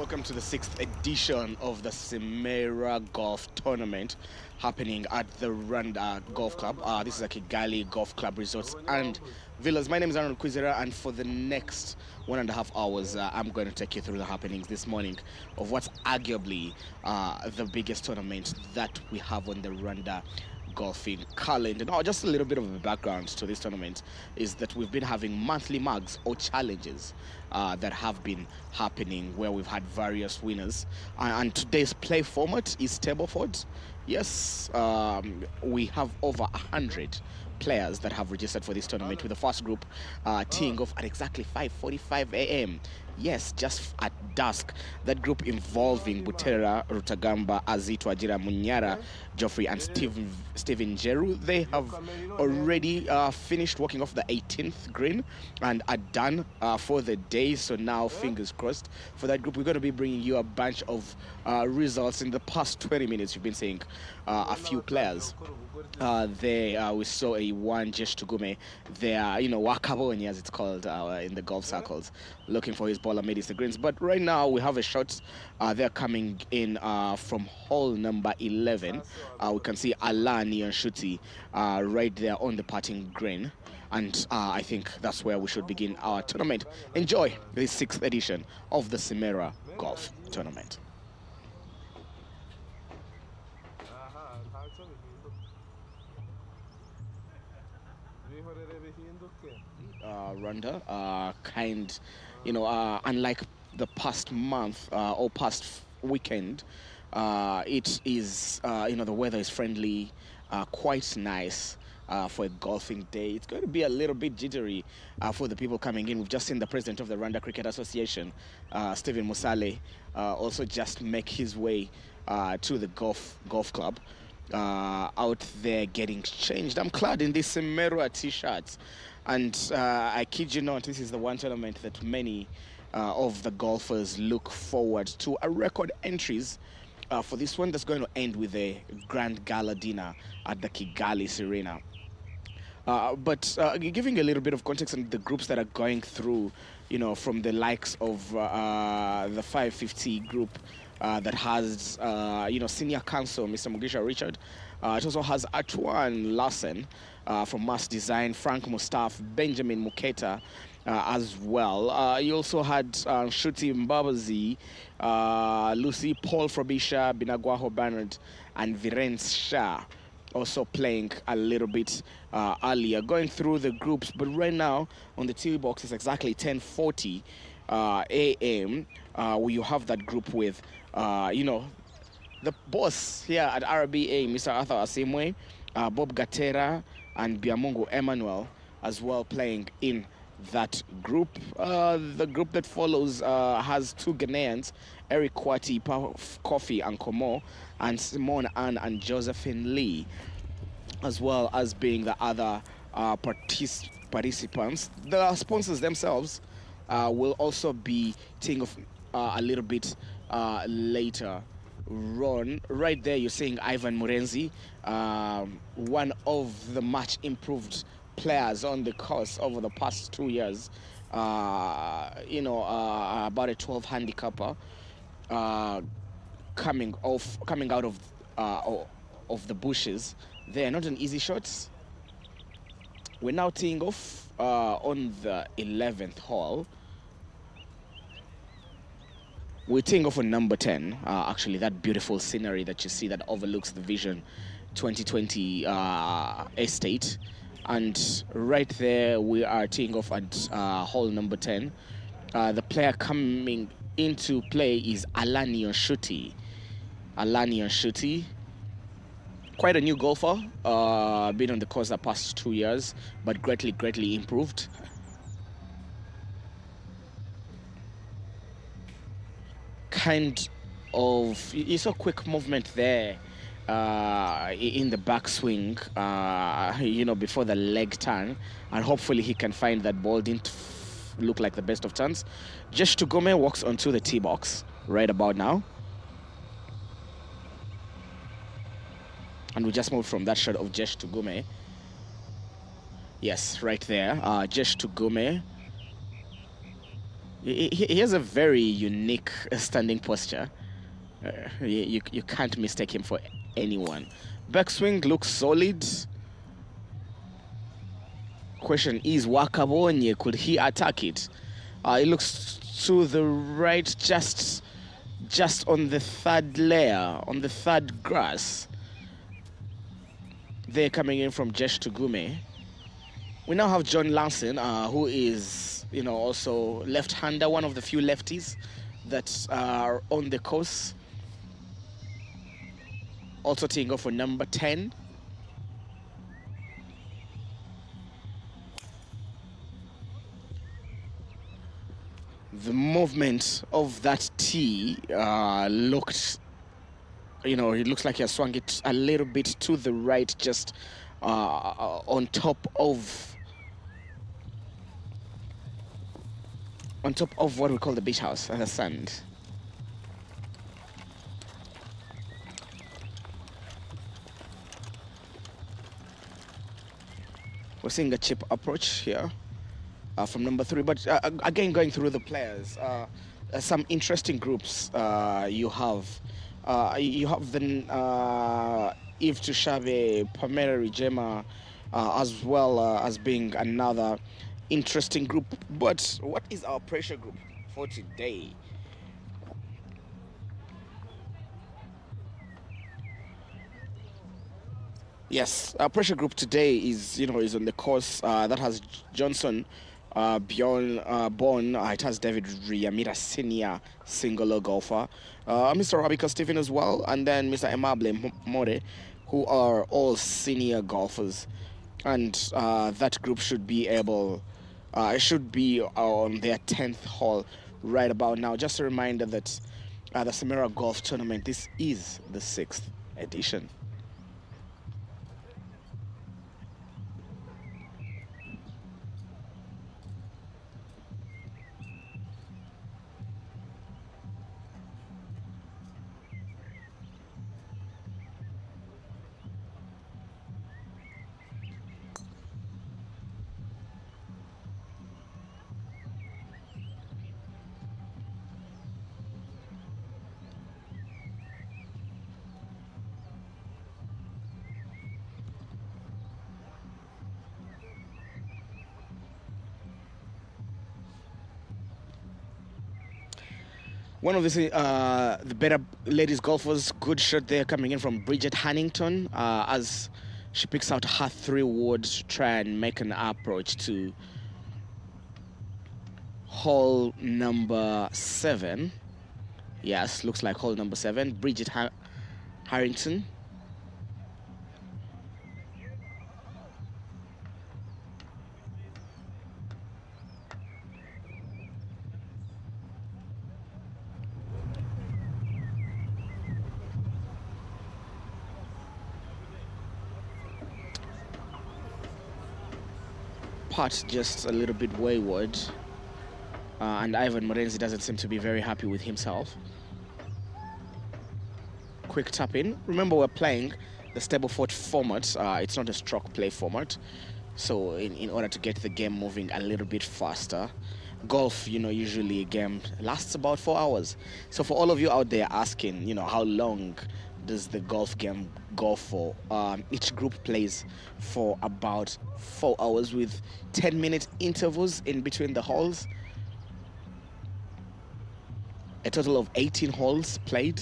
welcome to the 6th edition of the Cimegolf tournament happening at the Rwanda Golf Club. This is a Kigali Golf Club Resorts and Villas. My name is Arnold Kwizera, and for the next 1.5 hours, I'm going to take you through the happenings this morning of what's arguably the biggest tournament that we have on the Rwanda golfing calendar. Now, just a little bit of a background to this tournament is that we've been having monthly mugs or challenges that have been happening where we've had various winners. And today's play format is Stableford. Yes, we have over 100 players that have registered for this tournament, with the first group teeing off at exactly 5:45 a.m. Yes, just at dusk. That group involving Butera, Rutagamba, Azito, Ajira, Munyara, Geoffrey, and Steven Jeru. They have already finished walking off the 18th green and are done for the day. So now, fingers crossed for that group. We're going to be bringing you a bunch of results. In the past 20 minutes, we've been seeing a few players. We saw a one Jesh Tugume there, Wakabonyi as it's called in the golf circles, looking for his ball amidst the greens. But right now we have a shot. They're coming in from hole number 11. We can see Alani and Shuti right there on the putting green. And I think that's where we should begin our tournament. Enjoy this 6th edition of the Cimera Golf Tournament. Rwanda, unlike the past month or past weekend, it is, the weather is friendly, quite nice for a golfing day. It's going to be a little bit jittery for the people coming in. We've just seen the president of the Rwanda Cricket Association, Stephen Musale, also just make his way to the golf club. Out there getting changed. I'm clad in these Cimera t-shirts, and I kid you not, this is the one tournament that many of the golfers look forward to. A record entries for this one that's going to end with a grand gala dinner at the Kigali Serena. But giving a little bit of context on the groups that are going through, from the likes of the 550 group that has, senior counsel, Mr. Mugisha Richard. It also has Atuan Larsen from Mass Design, Frank Mustaf, Benjamin Muketa as well. You also had Shuti Mbabazi, Lucy Paul Frobisha, Binagwaho Bernard, and Virenz Shah also playing a little bit earlier, going through the groups. But right now on the TV box it's exactly 10:40 a.m. Where you have that group with, the boss here at RBA, Mr. Arthur Asimwe, Bob Gatera, and Biamungu Emmanuel as well playing in that group. The group that follows has two Ghanaians, Eric Kwati, Kofi and Komo, and Simone Ann and Josephine Lee, as well as being the other participants. The sponsors themselves will also be taking off a little bit later. Ron, right there you're seeing Ivan Murenzi, one of the much improved players on the course over the past 2 years. About a 12 handicapper, coming out of the bushes. They're not an easy shots. We're now teeing off on the 11th hole. We're teeing off on number 10, actually, that beautiful scenery that you see that overlooks the Vision 2020 estate. And right there, we are teeing off at hole number 10. The player coming into play is Alani Onshuti. Alani Onshuti, quite a new golfer, been on the course the past 2 years, but greatly improved. Kind of, you saw quick movement there in the backswing, before the leg turn, and hopefully he can find that ball. Didn't look like the best of turns. Jesh Tugume walks onto the tee box right about now. And we just moved from that shot of Jesh Tugume. Yes, right there. Jesh Tugume He has a very unique standing posture. You can't mistake him for anyone. Backswing looks solid. Question is, Wakabonye, could he attack it? It looks to the right, just on the third layer, on the third grass. They're coming in from Jesh Tugume. We now have John Lanson, who is, also left-hander, one of the few lefties that are on the course. Also teeing off for number 10. The movement of that tee looked, it looks like he has swung it a little bit to the right, just on top of what we call the beach house and the sand. We're seeing a chip approach here from number 3, but again, going through the players, some interesting groups you have. You have the Eve Tushabe, Pamela Rijema, as well as being another interesting group. But what is our pressure group for today? Yes, our pressure group today is on the course that has Johnson, Bjorn Bon. It has David Riyamira Senior, singular golfer, Mr. Rabika Stephen as well, and then Mr. Emable More, who are all senior golfers, and that group should be able, should be on their 10th hole right about now. Just a reminder that the Samira Golf Tournament, this is the 6th edition. One of the better ladies golfers, good shot there coming in from Bridget Hannington as she picks out her 3 wood to try and make an approach to hole number 7. Yes, looks like hole number 7. Bridget Harrington. Putt just a little bit wayward, and Ivan Morenzi doesn't seem to be very happy with himself. Quick tap in. Remember, we're playing the Stableford format. It's not a stroke play format, so in order to get the game moving a little bit faster, golf, usually a game lasts about 4 hours. So for all of you out there asking, how long does the golf game go for? Each group plays for about 4 hours with 10-minute intervals in between the holes. A total of 18 holes played.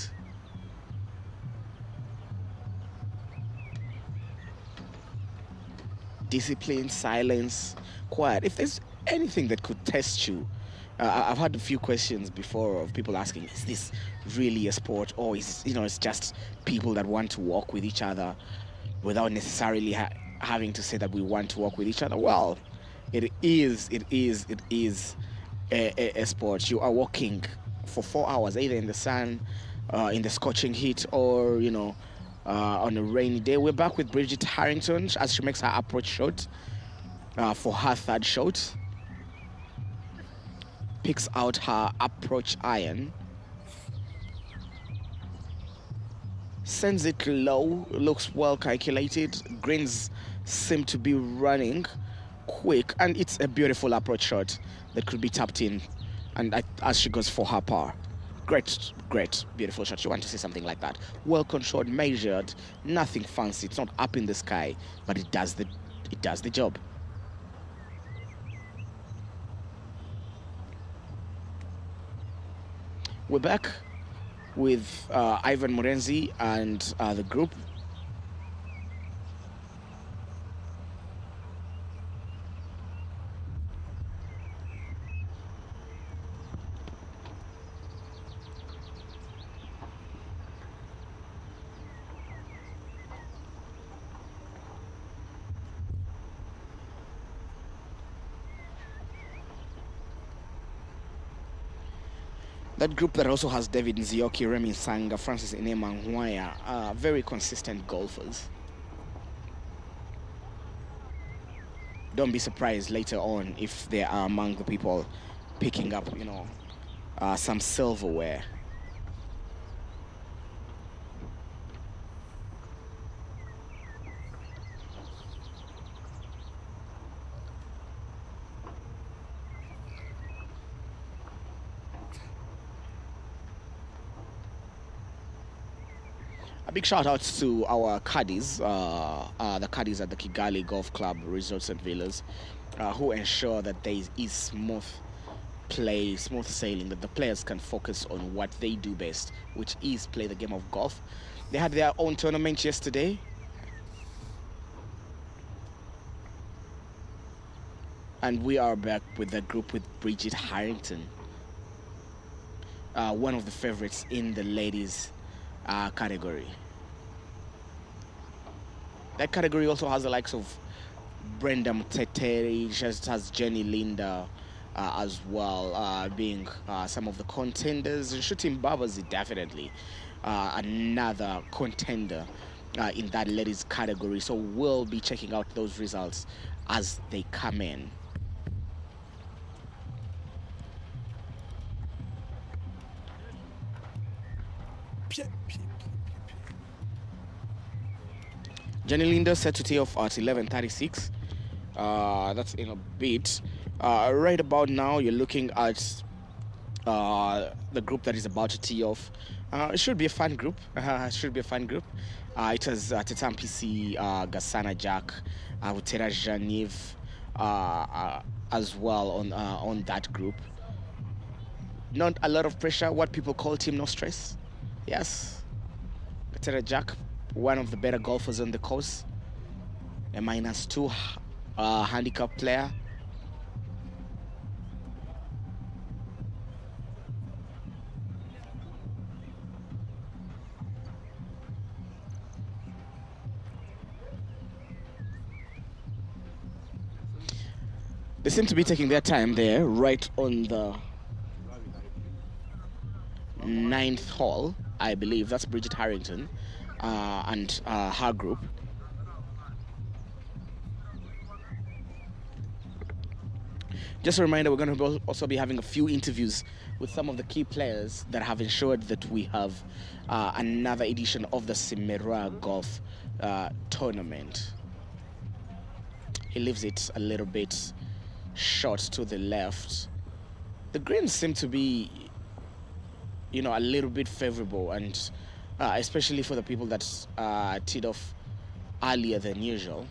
Discipline, silence, quiet. If there's anything that could test you, I've had a few questions before of people asking, is this really a sport, or is it's just people that want to walk with each other without necessarily having to say that we want to walk with each other? Well, it is a sport. You are walking for 4 hours, either in the sun, in the scorching heat, or on a rainy day. We're back with Bridget Harrington as she makes her approach shot for her 3rd shot. Picks out her approach iron. Sends it low, looks well calculated. Greens seem to be running quick, and it's a beautiful approach shot that could be tapped in And as she goes for her par. Great, great, beautiful shot. You want to see something like that. Well controlled, measured, nothing fancy. It's not up in the sky, but it does the job. We're back with Ivan Morenzi and the group. That group that also has David Nzioki, Remy Sanga, Francis Inema Nwaya, very consistent golfers. Don't be surprised later on if they are among the people picking up, some silverware. A big shout out to our caddies, the caddies at the Kigali Golf Club Resorts and Villas, who ensure that there is smooth play, smooth sailing, that the players can focus on what they do best, which is play the game of golf. They had their own tournament yesterday. And we are back with the group with Bridget Harrington, one of the favorites in the ladies category. That category also has the likes of Brenda Mteteri, just has Jenny Linda as well, being some of the contenders. And Shooting Babazi, definitely another contender in that ladies category. So we'll be checking out those results as they come in. Jenny Linda set to tee off at 11:36. That's in a bit. Right about now, you're looking at the group that is about to tee off. It should be a fun group. It has Tetam PC, Gasana Jack, Utera Janiv as well on that group. Not a lot of pressure. What people call team no stress. Yes, Utera Jack, one of the better golfers on the course, a -2 handicap player. They seem to be taking their time there, right on the 9th hole, I believe. That's Bridget Harrington and her group. Just a reminder, we're going to also be having a few interviews with some of the key players that have ensured that we have another edition of the Cimegolf tournament. He leaves it a little bit short to the left. The greens seem to be, a little bit favorable, and especially for the people that teed off earlier than usual.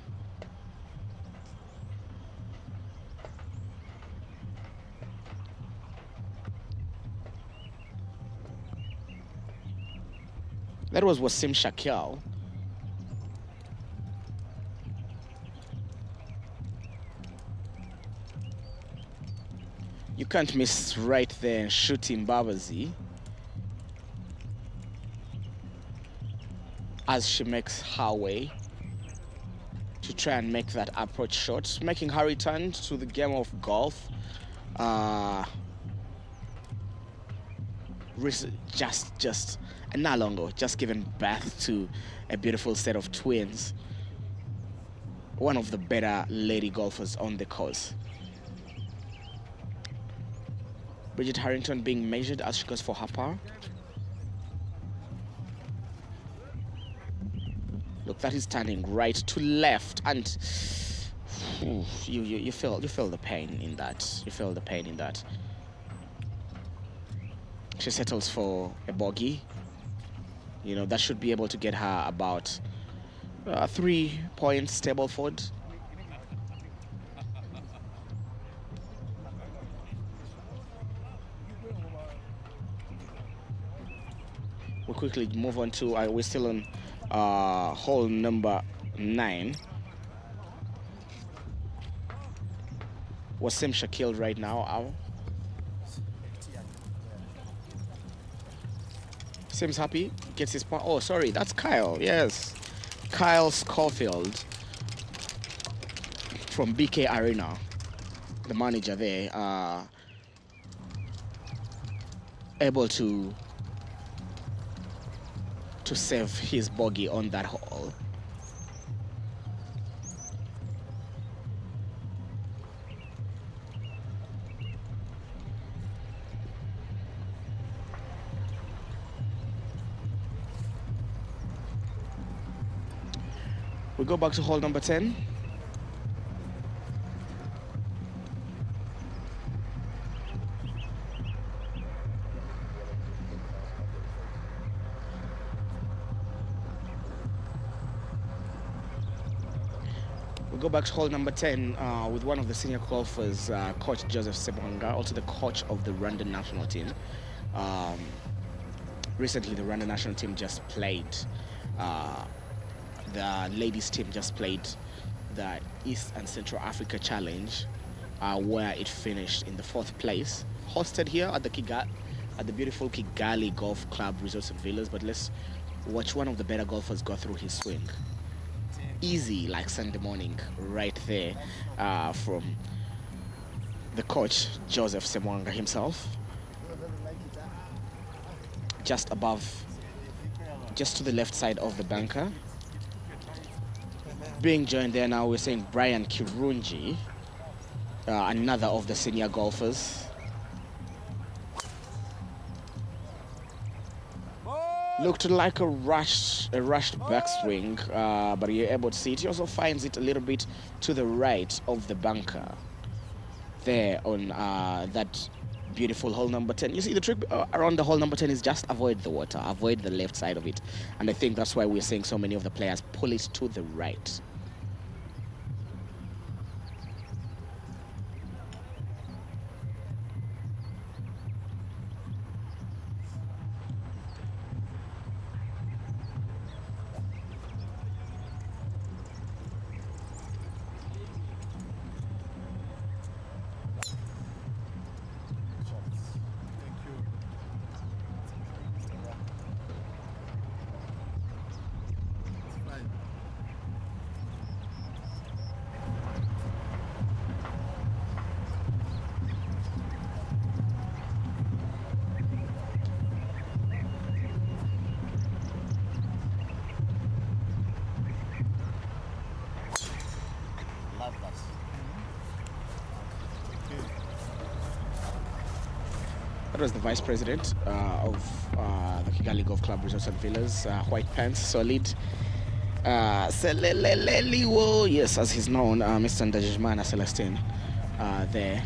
That was Wasim Shakyal. You can't miss right there Shooting Babazi as she makes her way to try and make that approach shot, making her return to the game of golf. Just not long ago, just given birth to a beautiful set of twins. One of the better lady golfers on the course. Bridget Harrington being measured as she goes for her par. Look, that is turning right to left, and you feel the pain in that. You feel the pain in that. She settles for a bogey. You know, that should be able to get her about 3 points Stableford. We'll quickly move on to, we're still on hole number 9. Wasim Shakil right now. Seems happy, gets his point. Oh, sorry, that's Kyle. Yes, Kyle Schofield from BK Arena, the manager there, able to save his bogey on that hole. We go back to hole number 10. We go back to hole number 10 with one of the senior golfers, Coach Joseph Sebonga, also the coach of the Rwanda national team. Recently, the Rwanda national team just played, the ladies team just played the East and Central Africa Challenge, where it finished in the 4th place, hosted here at the beautiful Kigali Golf Club Resorts and Villas. But let's watch one of the better golfers go through his swing. Easy like Sunday morning right there, from the coach Joseph Semwanga himself. Just above, just to the left side of the bunker. Being joined there now, we're saying Brian Kirunji, another of the senior golfers. Looked like a rushed backswing, but you're able to see it. He also finds it a little bit to the right of the bunker there on that beautiful hole number 10. You see, the trick around the hole number 10 is just avoid the water, avoid the left side of it. And I think that's why we're seeing so many of the players pull it to the right. That was the vice president of the Kigali Golf Club Resorts and Villas, white pants, solid. Seleleleliwo, yes, as he's known, Mr. Ndajimana Celestine there.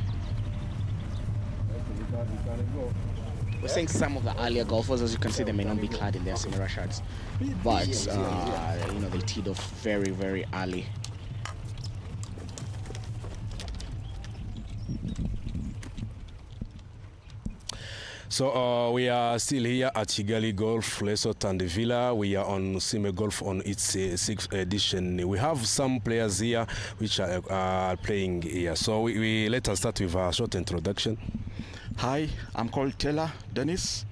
We're seeing some of the earlier golfers, as you can see, they may not be clad in their similar shirts, but you know, they teed off very, very early. So we are still here at Kigali Golf Resort and Villa. We are on Cimegolf on its 6th edition. We have some players here which are playing here. So we let us start with a short introduction. Hi, I'm called Taylor Dennis.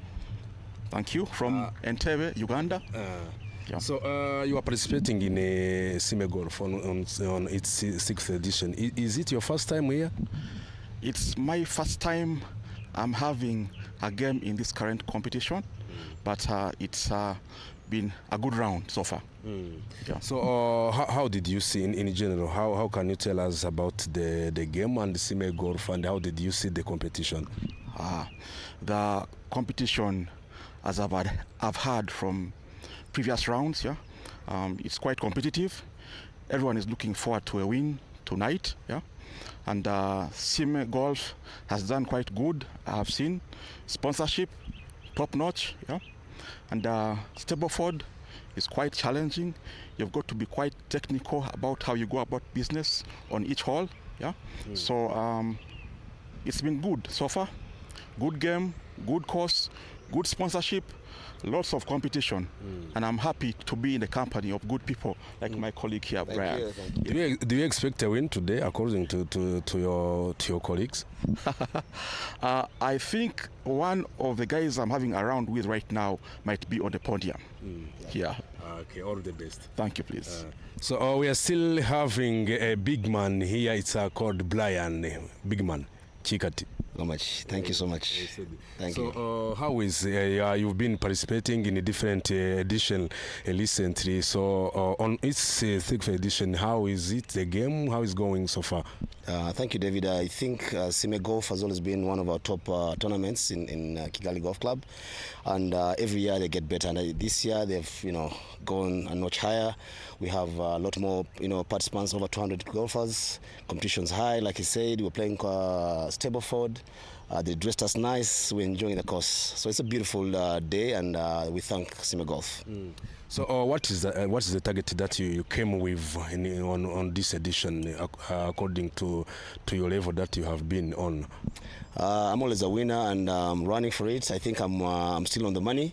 Thank you, from Entebbe, Uganda. Yeah. So you are participating in a Cimegolf on its 6th edition. Is it your first time here? It's my first time I'm having a game in this current competition, but it's been a good round so far. Yeah. So how did you see in general, how can you tell us about the game and the Cimegolf, and how did you see the competition? The competition, as I've heard from previous rounds, yeah, it's quite competitive. Everyone is looking forward to a win tonight, yeah. And Cimegolf has done quite good. I have seen sponsorship top notch. Yeah, and Stableford is quite challenging. You've got to be quite technical about how you go about business on each hole. Yeah, so it's been good so far. Good game, good course, good sponsorship, lots of competition, and I'm happy to be in the company of good people like my colleague here, Brian. Do you expect a win today, according to your colleagues? I think one of the guys I'm having around with right now might be on the podium. Yeah. Okay, all the best. Thank you, please. So we are still having a big man here. It's called Brian. Big man, Chikati. So much. Thank you so much. Thank you. So how is you've been participating in a different edition recently? So on its sixth edition, how is it the game? How is it going so far? Thank you, David. I think Cimegolf has always been one of our top tournaments in Kigali Golf Club, and every year they get better. And this year they've gone a notch higher. We have a lot more participants, over 200 golfers. Competition's high, like I said. We're playing Stableford. They dressed us nice. We're enjoying the course. So it's a beautiful day, and we thank Cimegolf. So what is the target that you came with on this edition, according to your level that you have been on? I'm always a winner, and I'm running for it. I think I'm still on the money,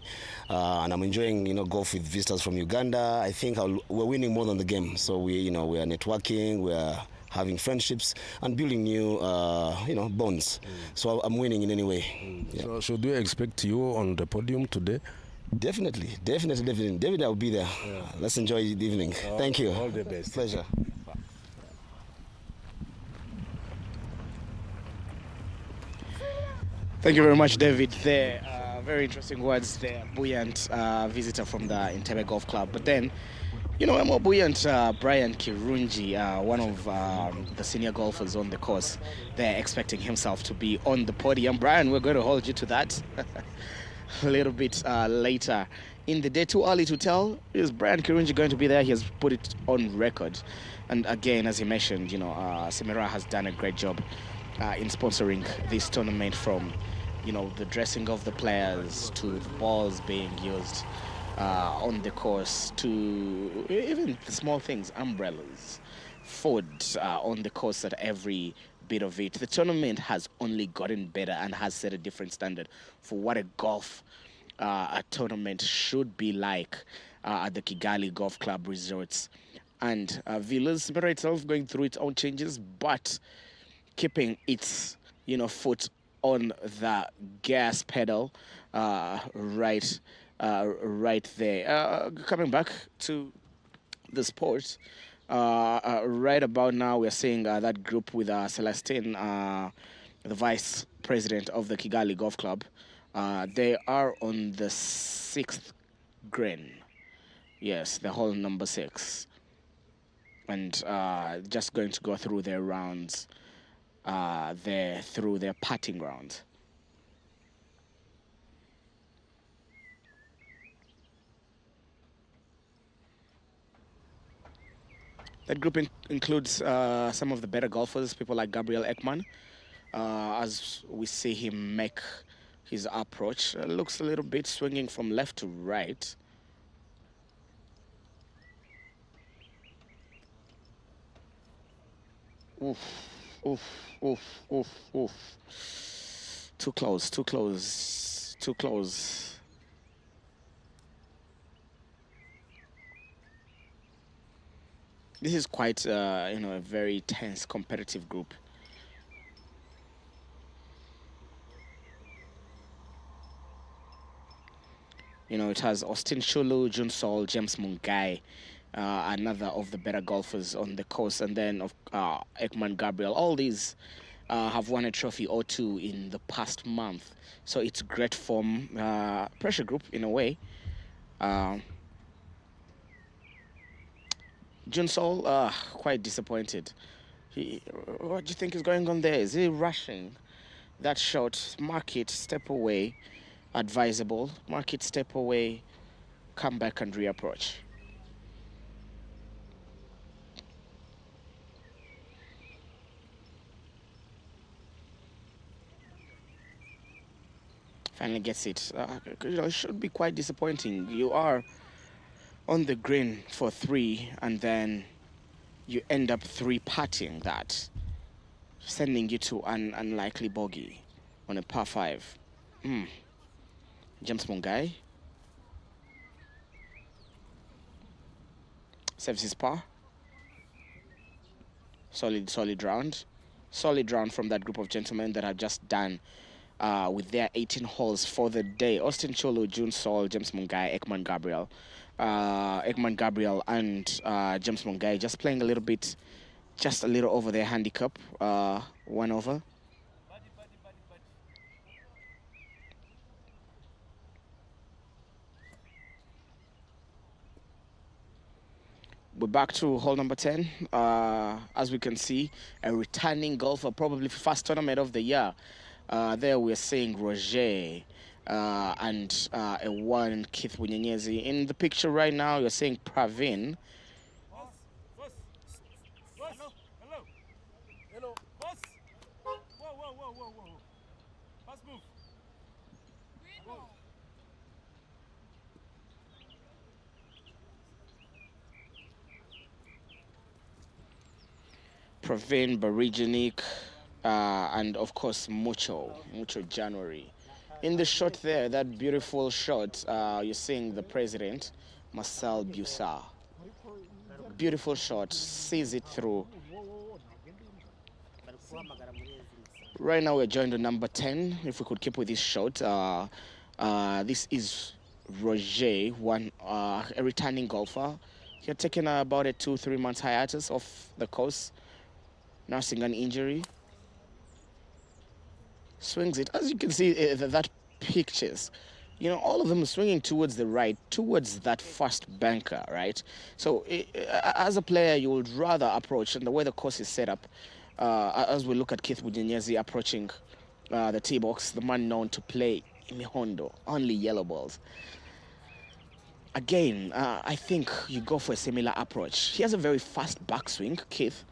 and I'm enjoying golf with visitors from Uganda. I think we're winning more than the game. So we are networking, we're having friendships and building new bonds. So I'm winning in any way. Yeah. So should we expect you on the podium today? Definitely. David, I'll be there. Yeah. Let's enjoy the evening. Thank you. All the best. Pleasure. Thank you very much, David. There, very interesting words there. Buoyant visitor from the Entebbe Golf Club. But then, a more buoyant Brian Kirungi, one of the senior golfers on the course. They're expecting himself to be on the podium. Brian, we're going to hold you to that a little bit later in the day. Too early to tell. Is Brian Kirungi going to be there? He has put it on record. And again, as he mentioned, Semira has done a great job in sponsoring this tournament, from the dressing of the players to the balls being used on the course, to even the small things, umbrellas, food on the course, at every bit of it. The tournament has only gotten better and has set a different standard for what a golf a tournament should be like at the Kigali Golf Club resorts and villas. Semira itself going through its own changes, but keeping its foot on the gas pedal right there. Coming back to the sport, right about now we're seeing that group with Celestine, the vice president of the Kigali Golf Club. They are on the 6th green. Yes, the hole number 6. And just going to go through their rounds through their putting round. That group includes some of the better golfers, people like Gabriel Ekman. As we see him make his approach, looks a little bit swinging from left to right. Oof, oof, oof, oof, oof. Too close, too close, too close. This is quite, a very tense, competitive group. It has Austin Shulu, Jun Sol, James Mungai, another of the better golfers on the course, and then Ekman Gabriel. All these have won a trophy or two in the past month, so it's great form. Pressure group in a way. Jun Sol, quite disappointed. What do you think is going on there? Is he rushing that shot? Mark it, step away, advisable. Mark it, step away, come back and reapproach. Finally gets it. It should be quite disappointing. You are on the green for 3, and then you end up 3-putting that, sending you to an unlikely bogey on a par 5. James Mungai saves his par. Solid round. Solid round from that group of gentlemen that have just done with their 18 holes for the day. Austin Cholo, June Sol, James Mungai, Ekman Gabriel. Ekman Gabriel and James Mungai just playing a little bit, just a little over their handicap. 1 over. We're back to hole number 10. As we can see, a returning golfer, probably first tournament of the year. There we're seeing Roger and a 1 Keith Bunyenyezi. In the picture right now, you're seeing Pravin. Hello. Boss. Whoa. Boss move. Pravin, Barijanik, and of course Mucho January. In the shot there, that beautiful shot, you're seeing the president, Marcel Bussard. Beautiful shot, sees it through. Right now we're joined on number 10. If we could keep with this shot, this is Roger, a returning golfer. He had taken about a 2-3 months hiatus off the course, nursing an injury. Swings it. As you can see, that pictures, all of them are swinging towards the right, towards that first banker, right? So as a player, you would rather approach, and the way the course is set up, as we look at Keith Bunyenyezi approaching the tee box, the man known to play Imihondo, only yellow balls. Again, I think you go for a similar approach. He has a very fast backswing, Keith.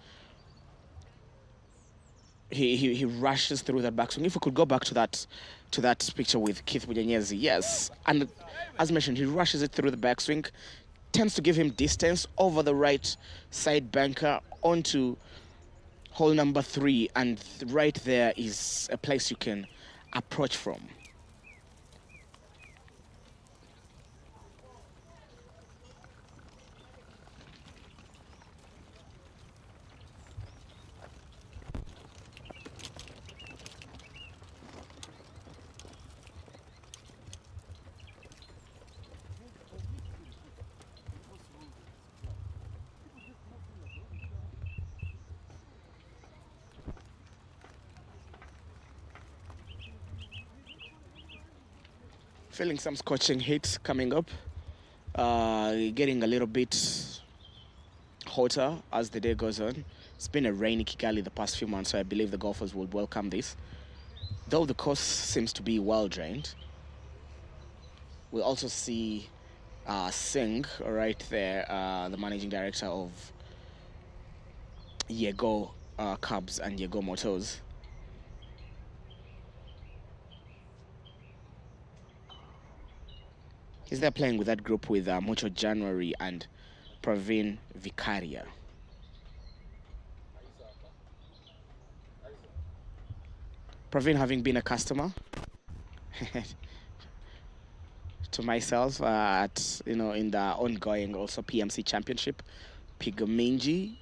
He rushes through that backswing. If we could go back to that picture with Keith Bunyenyezi, yes. And as mentioned, he rushes it through the backswing, tends to give him distance over the right side banker onto hole number 3, and right there is a place you can approach from. Feeling some scorching heat coming up, getting a little bit hotter as the day goes on. It's been a rainy Kigali the past few months, so I believe the golfers will welcome this. Though the course seems to be well drained. We'll also see Singh right there, the managing director of Yego Cubs and Yego Motors. He's there playing with that group with Mucho January and Pravin Vicaria. Pravin having been a customer to myself at in the ongoing also PMC Championship, Pigaminji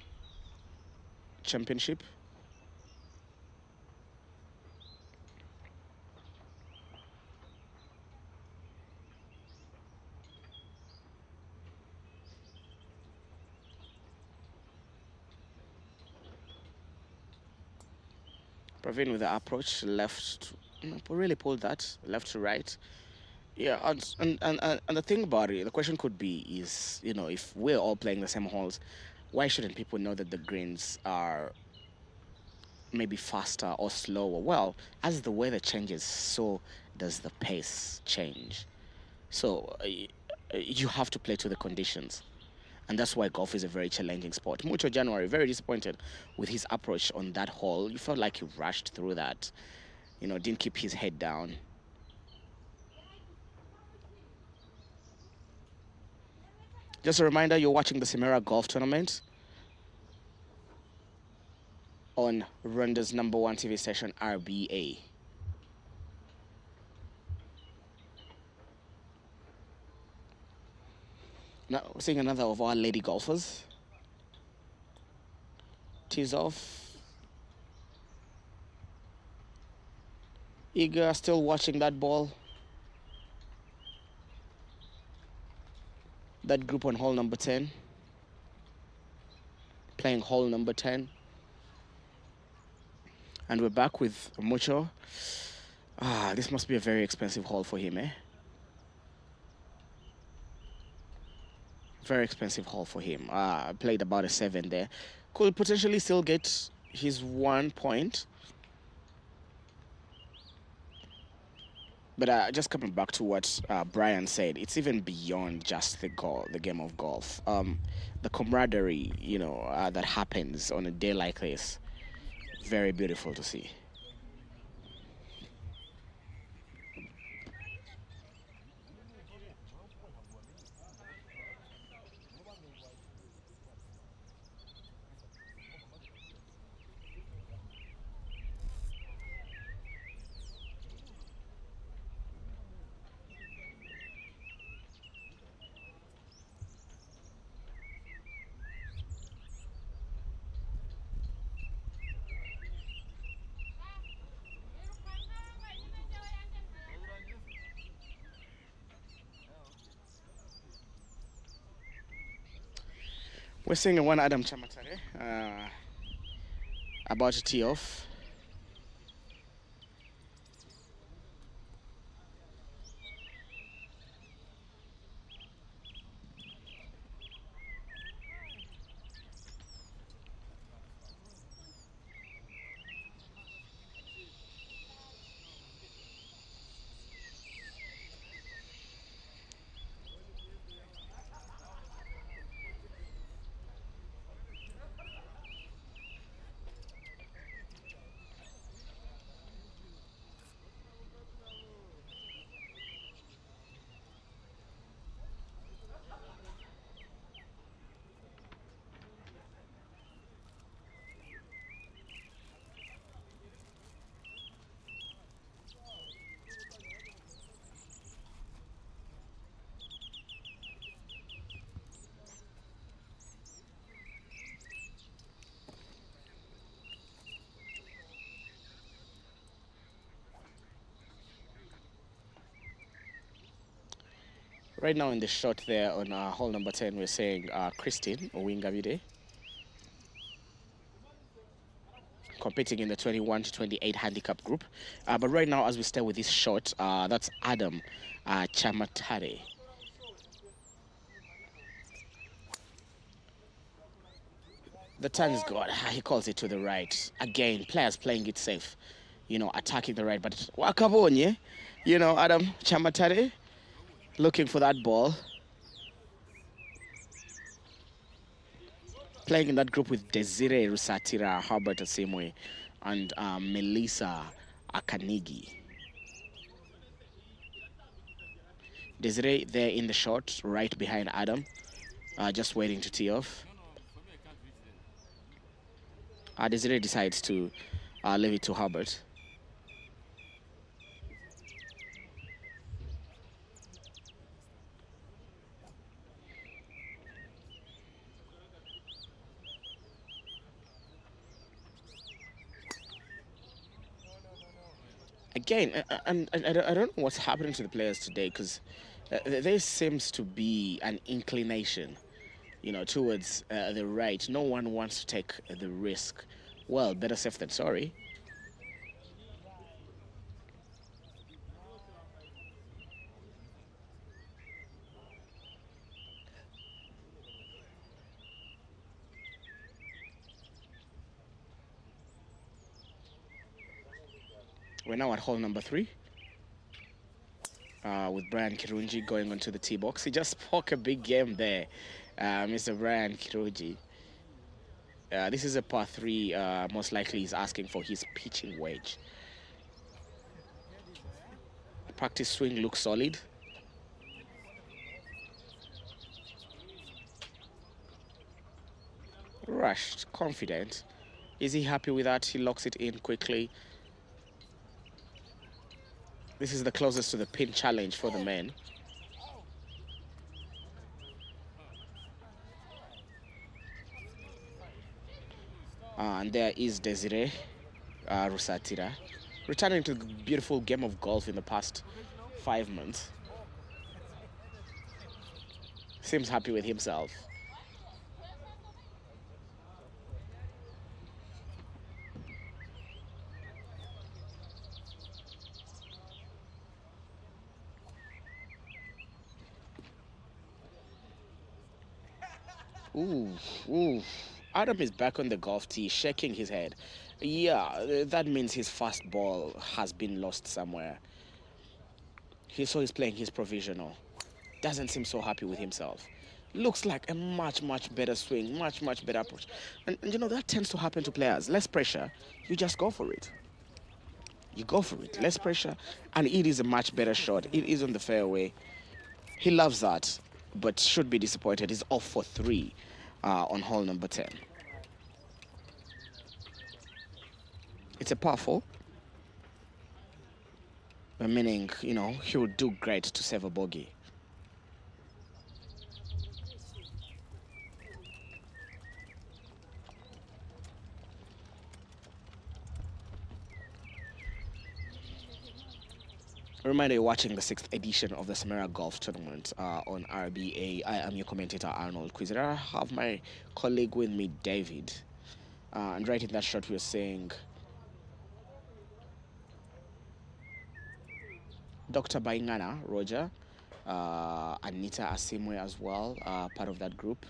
Championship. Pravin with the approach left, really pulled that left to right. Yeah, and the thing about it, the question could be is, if we're all playing the same holes, why shouldn't people know that the greens are maybe faster or slower? Well, as the weather changes, so does the pace change. So you have to play to the conditions. And that's why golf is a very challenging sport. Mucho January, very disappointed with his approach on that hole. You felt like he rushed through that, didn't keep his head down. Just a reminder, you're watching the Cimegolf tournament on Rwanda's #1 TV station, RBA. Now, we're seeing another of our lady golfers. Tees off. Eager, still watching that ball. That group on hole number 10. Playing hole number 10. And we're back with Mucho. This must be a very expensive hole for him, eh? Very expensive hole for him. Played about a 7 there. Could potentially still get his 1 point. But just coming back to what Brian said, it's even beyond just the game of golf. The camaraderie, that happens on a day like this, very beautiful to see. We're seeing one Adam Chamatare about to tee off. Right now in the shot there on hole number 10, we're saying Christine Owingabide, competing in the 21 to 28 handicap group. But right now, as we stay with this shot, that's Adam Chamatare. The turn is good. He calls it to the right. Again, players playing it safe, attacking the right. But Wakabonye, Adam Chamatare looking for that ball. Playing in that group with Desiree Rusatira, Herbert Asimwe, and Melissa Akanigi. Desiree there in the shot, right behind Adam, just waiting to tee off. Desiree decides to leave it to Herbert. Again, and I don't know what's happening to the players today, because there seems to be an inclination, towards the right. No one wants to take the risk. Well, better safe than sorry. We're now at hole number 3. With Brian Kirungi going onto the tee box. He just spoke a big game there, Mr. Brian Kirungi. This is a par 3. Most likely he's asking for his pitching wedge. Practice swing looks solid. rushed, confident. Is he happy with that? He locks it in quickly. This is the closest to the pin challenge for the men. And there is Desiree Rusatira, returning to the beautiful game of golf in the past 5 months. Seems happy with himself. Ooh, ooh. Adam is back on the golf tee, shaking his head. Yeah, that means his fast ball has been lost somewhere. So he's playing his provisional. Doesn't seem so happy with himself. Looks like a much, much better swing, much, much better approach. And you know, that tends to happen to players. Less pressure, you just go for it. You go for it. Less pressure, and it is a much better shot. It is on the fairway. He loves that, but should be disappointed. He's off for 3 on hole number 10. It's a par 4, meaning, you know, he would do great to save a bogey. A reminder, you're watching the 6th edition of the Cimegolf tournament on RBA. I am your commentator, Arnold Quizera. I have my colleague with me, David. And right in that shot, we were saying Dr. Baingana, Roger, Anita Asimwe as well, part of that group.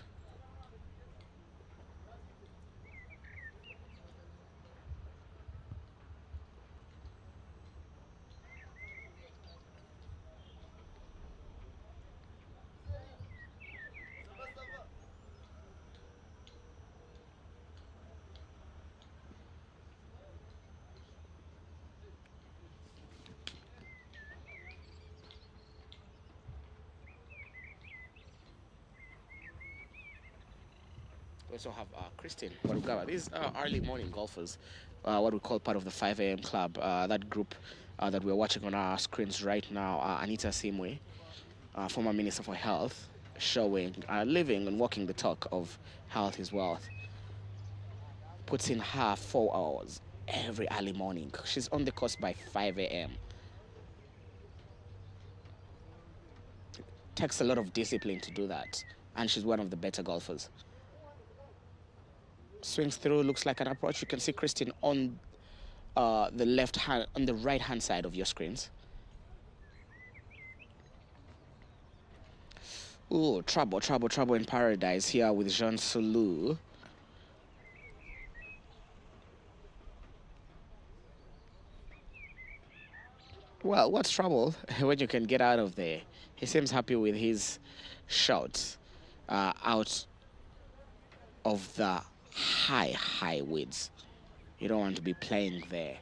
We also have Christine Warugawa. These are early morning golfers, what we call part of the 5 a.m. club. That group that we're watching on our screens right now, Anita Simwe, former Minister for Health, showing, living and walking the talk of health is wealth. Puts in her 4 hours every early morning. She's on the course by 5 a.m. Takes a lot of discipline to do that, and she's one of the better golfers. Swings through, looks like an approach. You can see Christine on the left hand, on the right hand side of your screens. Ooh, trouble in paradise here with Jean Soulou. Well, what's trouble when you can get out of there? He seems happy with his shot out of the high widths. You don't want to be playing there.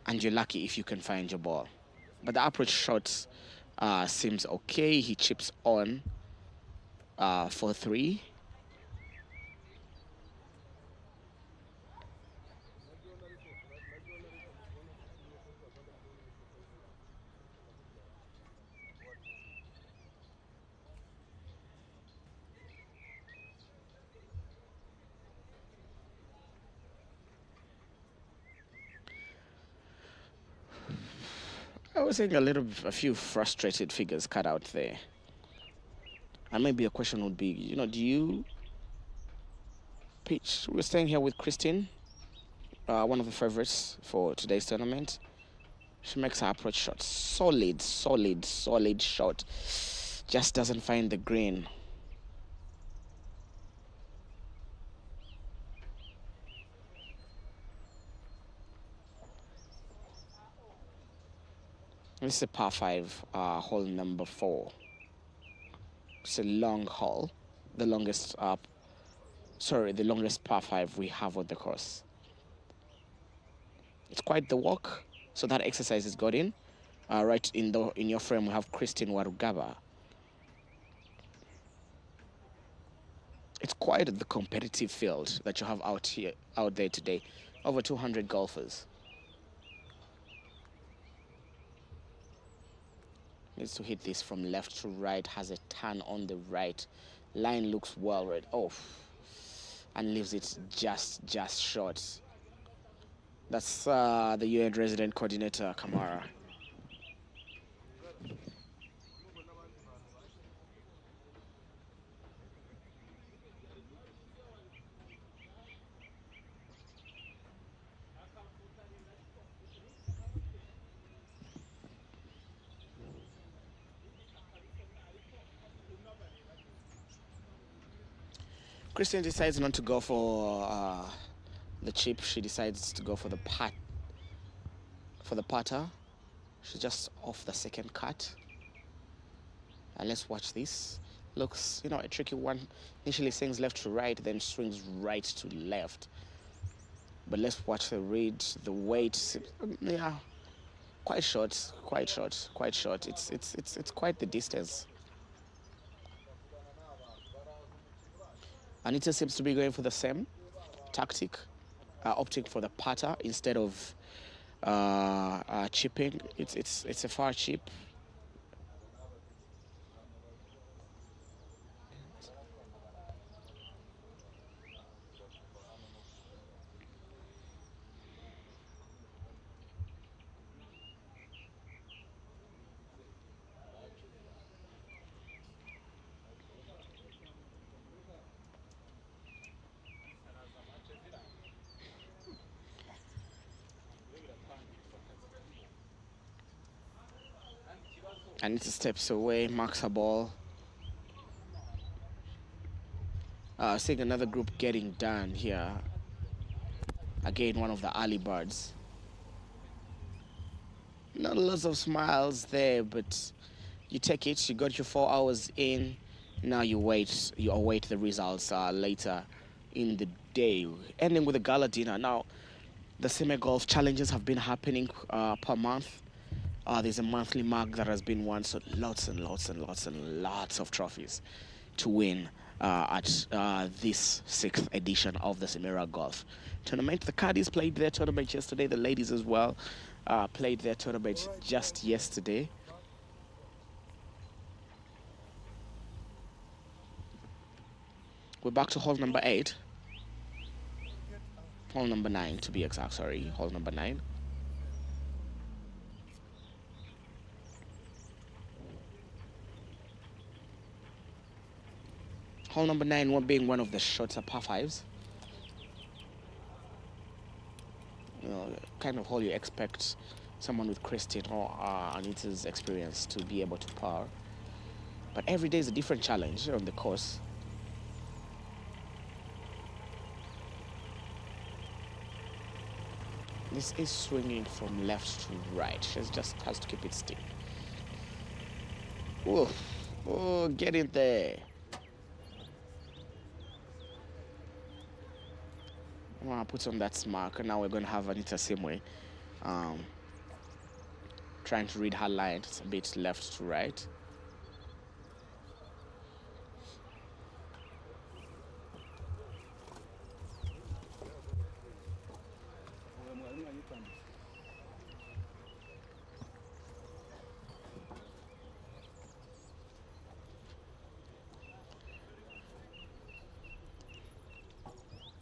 And you're lucky if you can find your ball. But the approach shot seems okay. He chips on for 3. I was seeing a few frustrated figures cut out there. And maybe a question would be, you know, do you pitch? We're staying here with Christine, one of the favorites for today's tournament. She makes her approach shot. Solid shot. Just doesn't find the green. This is a par 5, hole number 4. It's a long hole, the longest par 5 we have on the course. It's quite the walk, so that exercise is got in. Right in your frame, we have Christine Warugaba. It's quite the competitive field that you have out there today. Over 200 golfers. Needs to hit this from left to right, has a turn on the right. Line looks well read off and leaves it just short. That's the UN resident coordinator, Kamara. Christian decides not to go for the chip. She decides to go for the putter. She's just off the second cut. And let's watch this. Looks, a tricky one. Initially swings left to right, then swings right to left. But let's watch the read, the weight. Yeah, quite short. It's quite the distance. Anita seems to be going for the same tactic, opting for the putter instead of chipping. It's a far chip. Anita steps away, marks a ball. Seeing another group getting done here. Again, one of the early birds. Not lots of smiles there, but you take it. You got your 4 hours in. Now you await the results later in the day. Ending with a gala dinner. Now, the Cimegolf challenges have been happening per month. There's a monthly mark that has been won, so lots of trophies to win at this 6th edition of the Cimegolf tournament. The Caddies played their tournament yesterday. The ladies as well played their tournament just yesterday. We're back to hole number 8. Hole number 9, to be exact, sorry. Hole number 9. Hole number 9, one being one of the shorter par 5s. Kind of hole you expect someone with Christine or Anita's experience to be able to par. But every day is a different challenge on the course. This is swinging from left to right. She just has to keep it still. Oh, get in there. I'm gonna put on that smirk. Now we're gonna have Anita Simwe trying to read her line. It's a bit left to right.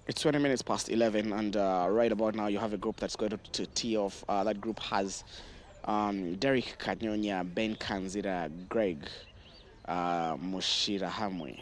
It's 20 minutes past 11, and right about now you have a group that's going to tee off. That group has Derek Kanyonya, Ben Kanzira, Greg Mushira Hamwe.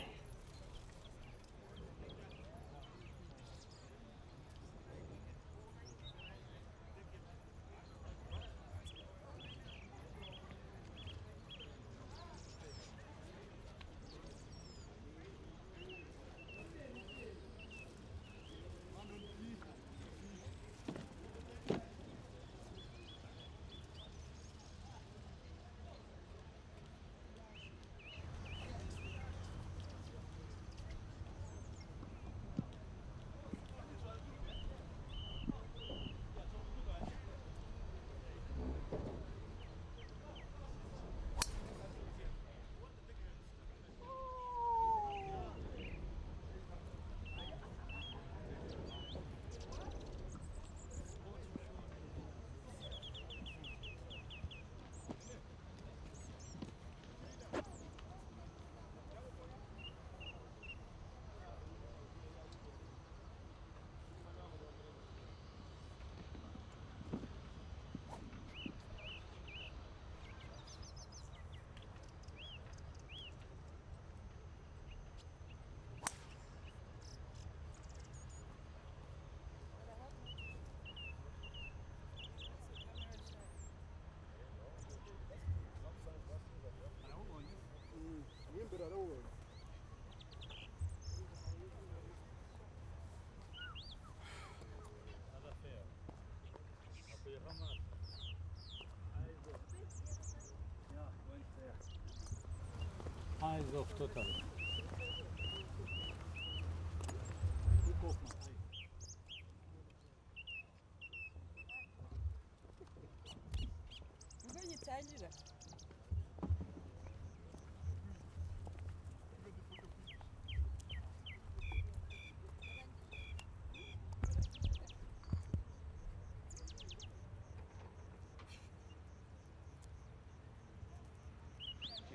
is off totally.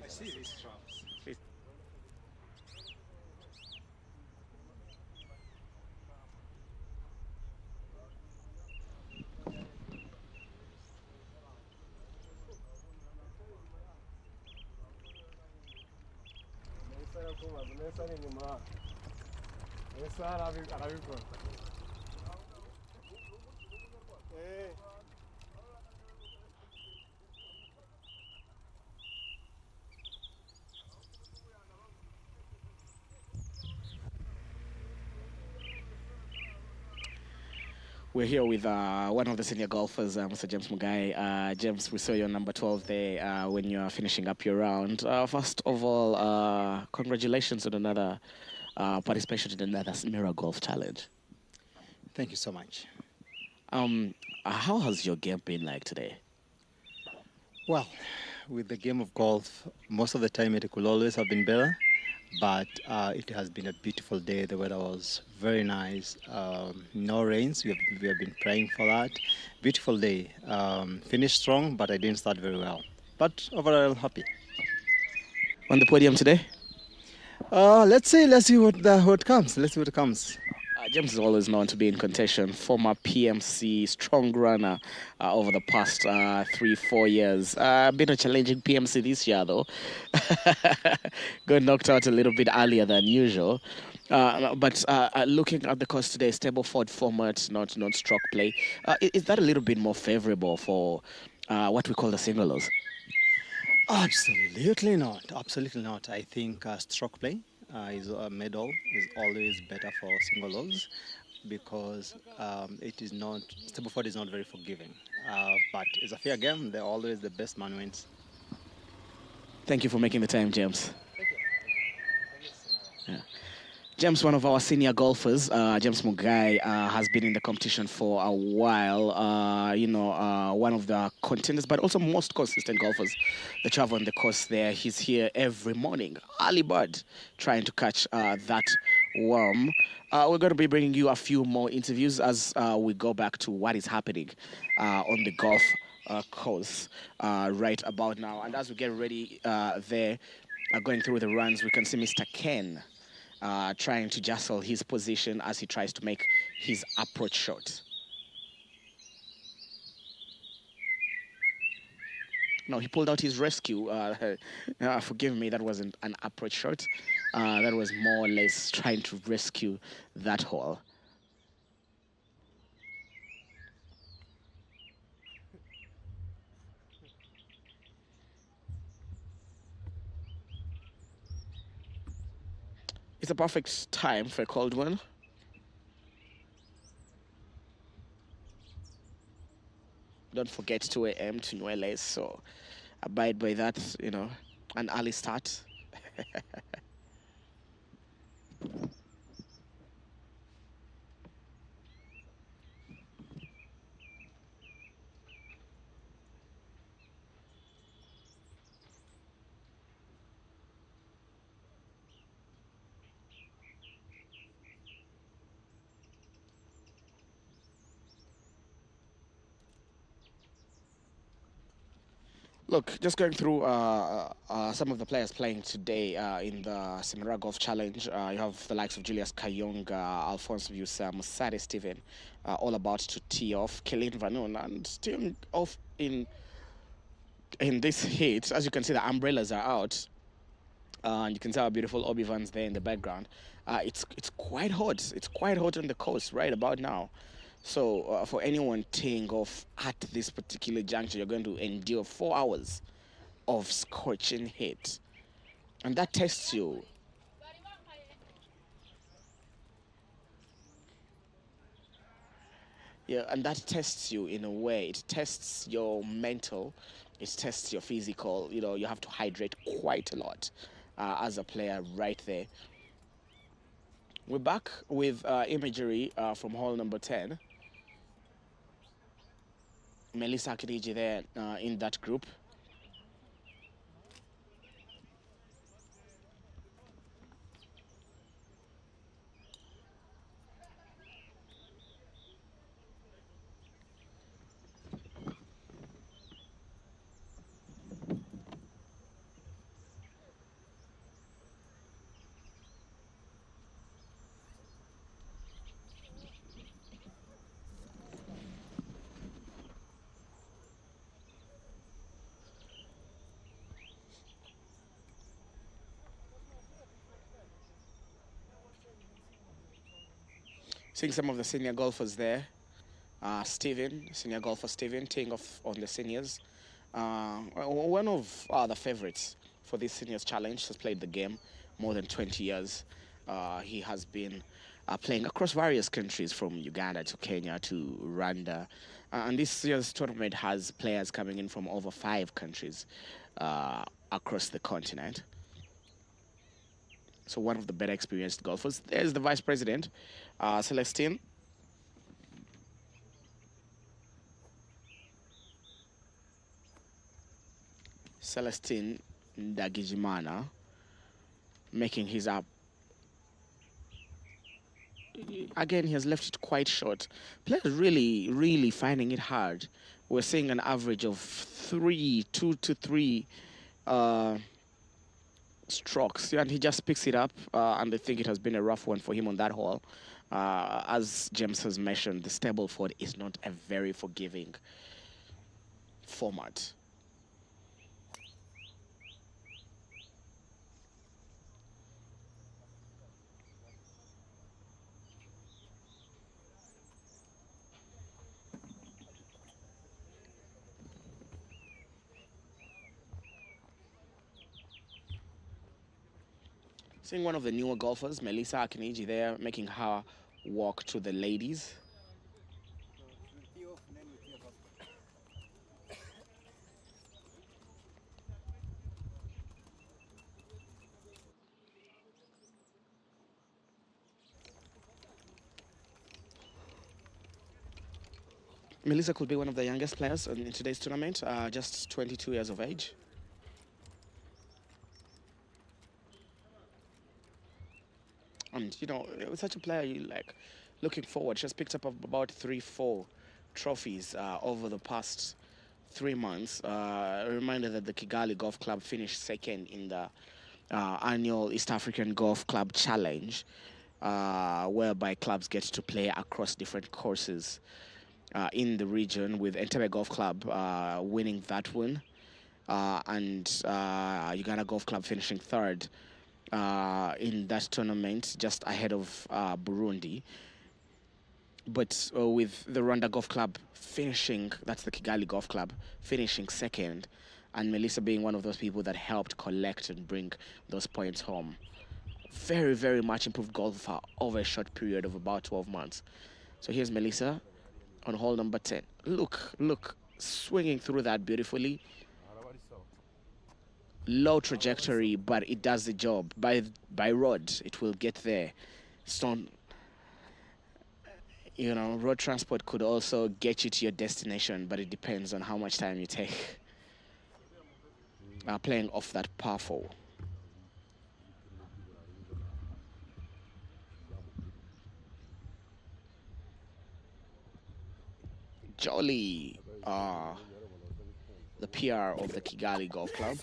I see these traps. We're here with one of the senior golfers, Mr. James Mugai. James, we saw your number 12 there when you are finishing up your round. First of all, congratulations on another participation in another Cimegolf challenge. Thank you so much. How has your game been like today? Well, with the game of golf, most of the time it could always have been better, but it has been a beautiful day. The weather was very nice. No rains. We have been praying for that. Beautiful day. Finished strong, but I didn't start very well. But overall, happy. On the podium today? Let's see what comes. Let's see what comes. James is always known to be in contention, former PMC strong runner over the past 3-4 years. Been a challenging PMC this year, though. Got knocked out a little bit earlier than usual. But looking at the course today, Stableford format, not stroke play. Is that a little bit more favorable for what we call the singles? Absolutely not. Absolutely not. I think stroke play is a medal is always better for single logs because it is not Stableford is not very forgiving. But it's a fair game. They're always the best man wins. Thank you for making the time, James. Yeah. James, one of our senior golfers, James Mugai, has been in the competition for a while. One of the contenders, but also most consistent golfers that travel on the course there. He's here every morning, early bird, trying to catch that worm. We're going to be bringing you a few more interviews as we go back to what is happening on the golf course right about now. And as we get ready there, going through the runs, we can see Mr. Ken trying to jostle his position as he tries to make his approach shot. No, he pulled out his rescue. Forgive me, that wasn't an approach shot. That was more or less trying to rescue that hole. It's a perfect time for a cold one. Don't forget 2 a.m. to Nueles, so abide by that, an early start. Look, just going through some of the players playing today in the Cimegolf Challenge. You have the likes of Julius Kayonga, Alphonse Busa, Musade Steven, all about to tee off. Kelin Vanun, and teeing off in this heat. As you can see, the umbrellas are out. And you can see our beautiful Obi Vans there in the background. It's quite hot. It's quite hot on the coast right about now. So for anyone teeing off at this particular juncture, you're going to endure 4 hours of scorching heat. And that tests you. Yeah, and that tests you in a way. It tests your mental, it tests your physical. You have to hydrate quite a lot as a player right there. We're back with imagery from hall number 10. Melissa Akidiji there in that group. Seeing some of the senior golfers there. Steven, senior golfer Steven, teeing off on the seniors. One of the favorites for this seniors challenge, has played the game more than 20 years. He has been playing across various countries from Uganda to Kenya to Rwanda. And this year's tournament has players coming in from over 5 countries across the continent. So one of the better experienced golfers. There's the vice president, Celestine. Celestine Ndagijimana making his up. Again, he has left it quite short. Players really finding it hard. We're seeing an average of 2 to 3 strokes, and he just picks it up, and I think it has been a rough one for him on that hole. As James has mentioned, the Stableford is not a very forgiving format. Seeing one of the newer golfers, Melissa Akiniji there, making her walk to the ladies. Melissa could be one of the youngest players in today's tournament, just 22 years of age. And, you know, with such a player, you like looking forward. She has picked up about 3-4 trophies over the past 3 months. A reminder that the Kigali Golf Club finished second in the annual East African Golf Club Challenge, whereby clubs get to play across different courses in the region, with Entebbe Golf Club winning that one, and Uganda Golf Club finishing third in that tournament, just ahead of Burundi. But with the Rwanda Golf Club finishing, that's the Kigali Golf Club, finishing second, and Melissa being one of those people that helped collect and bring those points home. Very much improved golfer over a short period of about 12 months. So here's Melissa on hole number 10. Look, swinging through that beautifully. Low trajectory, but it does the job. By road, it will get there. Stone, you know, road transport could also get you to your destination, but it depends on how much time you take. Playing off that par 4. Jolly, the PR of the Kigali Golf Club.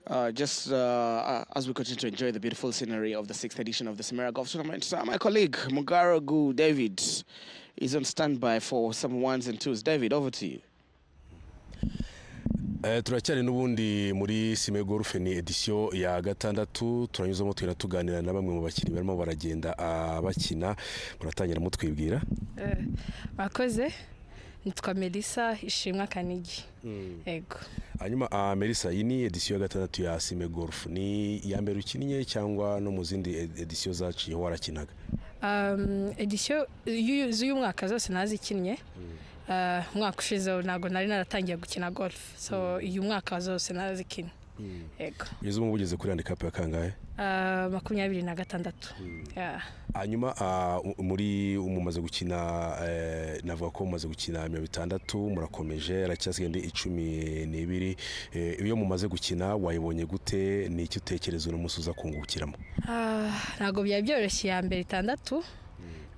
As we continue to enjoy the beautiful scenery of the sixth edition of the Cimegolf tournament, my colleague Mugaragu David is on standby for some ones and twos. David, over to you. Turacyari n'ubundi muri Cimegolf ni edition ya gatandatu turanyuzamo twira tuganira na bamwe mu bakinnyi barimo baragenda bakina muratangira mutwibwira. Bakoze nitwa Melissa Ishimwa Kanigi. Yego. Hanyuma Melissa, iyi ni edition ya gatandatu ya Cimegolf, ni iya mbere ukinnye cyangwa no mu zindi edition zaciye warakinaga? Edition y'uyu mwaka zose nazikinnye. Mwaka ushize ntago nari naratangiye gukina golf, so uyu mwaka zose narazikinnye. Yego. Ugeze mu bugeze kuri handicap ya kangahe? 26. Hanyuma muri umumaze gukina navuga ko mumaze gukina 60 murakomeje aracyasigaye 12. Iyo mumaze gukina wayibonye gute, ni iki utekereza no musuza kungukiramo? Ntago byari byoroshye ya mbere 6.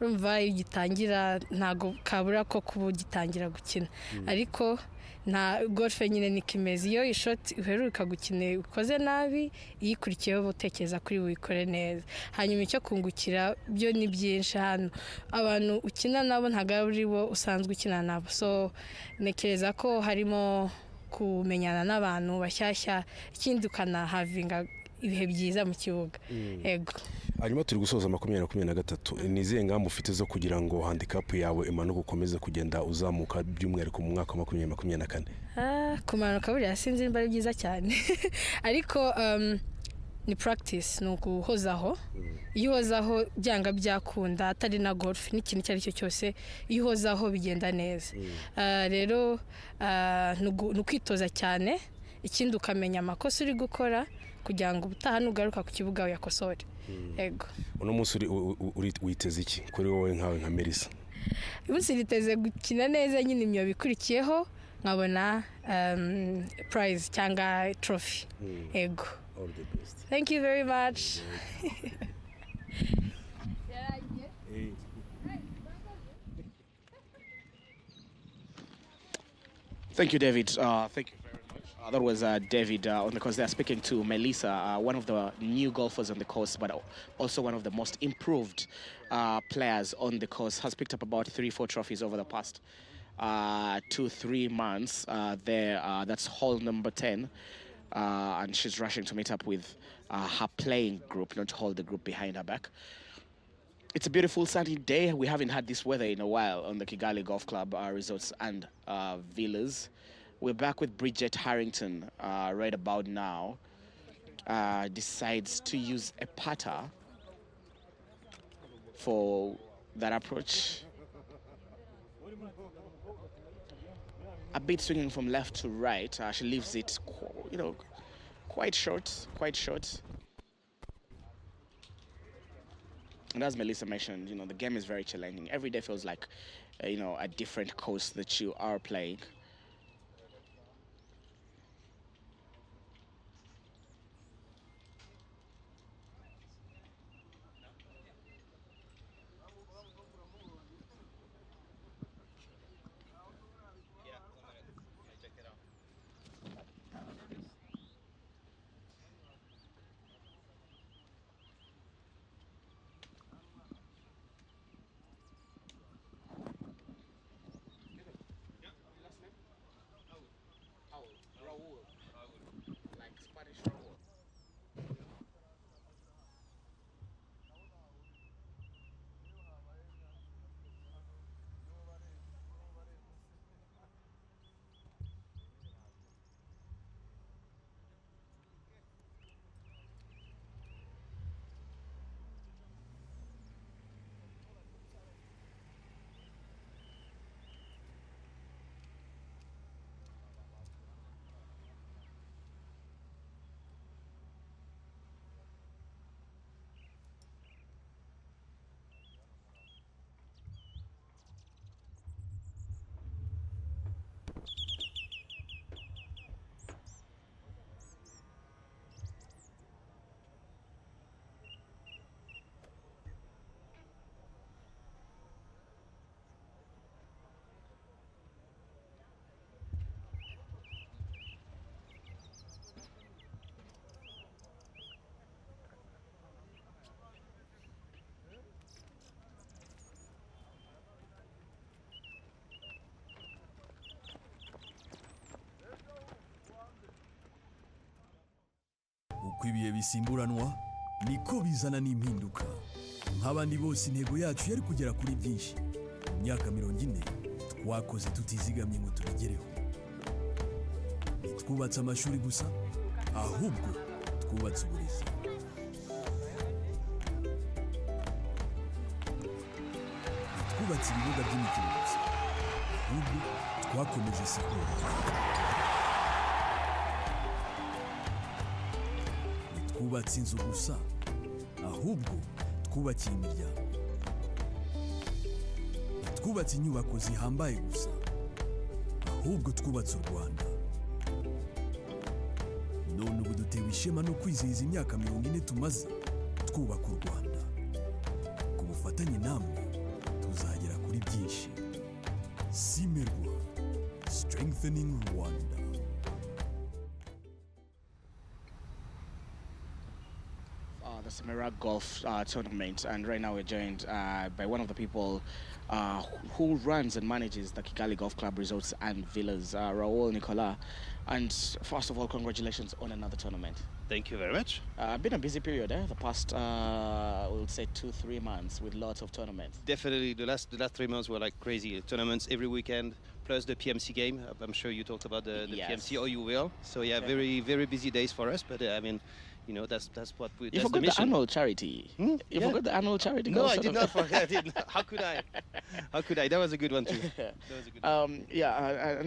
Urumva igitangira ntago kabura ko kubugitangira gukina, ariko nta golf nyine nikimeze. Iyo ishot uheruka gukina ukoze nabi, iyikurikiyeho butekereza kuri wikore neza. Hanyuma icyo kungukira byo ni byinshi hano. Abantu ukina nabo ntago ari bo usanzwe ukina nabo, so nekereza ko harimo kumenyana n'abantu bashyashya, ikindi ukanahavinga ibihe byiza mu kibuga. Yego. Hanyuma turi gusoza 2023, ni izihe ngamba ufite zo kugira ngo handicap yawe imanuke ukomeze kugenda uzamuka by'umwihariko mu mwaka wa 2024? Kumanuka buriya sinzi nimba ari byiza cyane ariko ni practice, ni ukuhozaho. Iyo uhozaho byanga byakunda, atari na golf n'ikintu icyo ari cyo cyose, iyo uhozaho bigenda neza. Rero ni ukwitoza cyane, ikindi ukamenya amakosa uri gukora kugira ngo ubutaha nugaruka ku kibuga uyakosore. Yego. Uno munsi witeze iki kuri wowe nkawe nka Melissa? Umunsi niteze gukina neza nyine imyo bikurikiyeho nkabona prize cyangwa trophy. Yego. All the best. Thank you very much. Thank you, David. Thank you very much. That was David on the course. They're speaking to Melissa, one of the new golfers on the course, but also one of the most improved players on the course. Has picked up about 3-4 trophies over the past 2-3 months. That's hole number 10, and she's rushing to meet up with her playing group, not hold the group behind her back. It's a beautiful sunny day. We haven't had this weather in a while on the Kigali Golf Club resorts and villas. We're back with Bridget Harrington right about now. Decides to use a putter for that approach. A bit swinging from left to right. She leaves it, quite short, And as Melissa mentioned, the game is very challenging. Every day feels like, a different course that you are playing. uko ibihe bisimburanwa niko bizana n'impinduka nk'abandi bose intego yacu yari kugera kuri byinshi mu myaka 40 twakoze tutizigamye ngo tubigereho twubatse amashuri gusa ahubwo twubatse uburezi twubatse ibibuga by'imikino gusa ahubwo twakomeje siporo twubatse inzu gusa ahubwo twubakiye imiryango twubatse inyubako zihambaye gusa ahubwo twubatse u Rwanda none ubu dutewe ishema no kwizihiza imyaka 40 tumaze twubaka u Rwanda ku bufatanye namwe tuzagera kuri byinshi Cimegolf strengthening Rwanda. The Cimegolf tournament, and right now we're joined by one of the people who runs and manages the Kigali Golf Club Resorts and Villas, Raul Nicolas. And first of all, congratulations on another tournament. Thank you very much. Been a busy period, the past, we'll say 2-3 months with lots of tournaments. Definitely, the last 3 months were like crazy. Tournaments every weekend, plus the PMC game. I'm sure you talked about the Yes. PMC, or you will. So yeah, very busy days for us. But I mean, you know, that's what we. You That's forgot the the mission. annual charity. You Yeah. forgot the annual charity. No, golf I did tournament. not forget it. How could I? How could I? That was a good one too. That was a good one.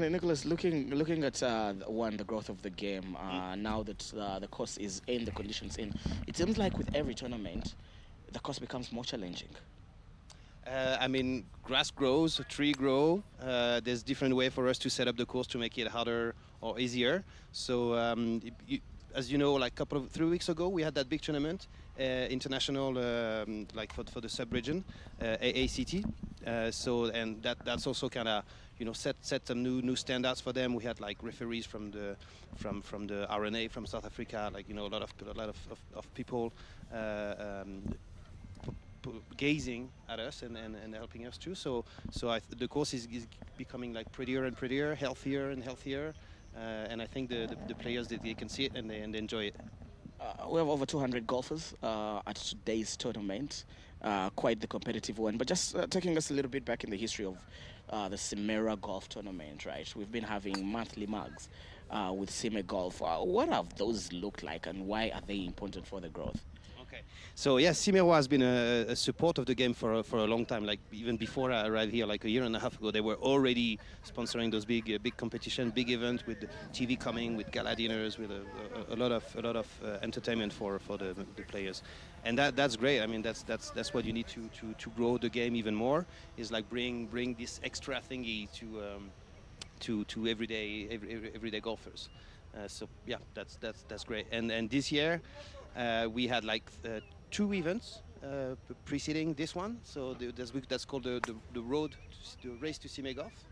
And Nicholas, looking at the growth of the game, now that the course is in, the conditions in, it seems like with every tournament, the course becomes more challenging. I mean, grass grows, tree grow. There's different way for us to set up the course to make it harder or easier. So, as you know, like 3 weeks ago, we had that big tournament, international, like for the sub-region, AACT. And that's also kind of, you know, set some new standards for them. We had like referees from the RNA from South Africa, like, you know, a lot of people. Gazing at us and helping us too. So the course is becoming like prettier and prettier, healthier and healthier, and I think the players, they can see it and they enjoy it. We have over 200 golfers at today's tournament, quite the competitive one. But just taking us a little bit back in the history of the Cimegolf tournament, right? We've been having monthly mugs with Cimegolf. What have those looked like, and why are they important for the growth? Okay. So yeah, Cimegolf has been a support of the game for a long time. Like even before I arrived here, like a year and a half ago, they were already sponsoring those big competition, big events with TV coming, with gala dinners, with a lot of entertainment for the players, and that's great. I mean, that's what you need to grow the game even more. Is like bring this extra thingy to everyday golfers. So yeah, that's great. And this year. We had like 2 events preceding this one, so that's called the race to Cimegolf,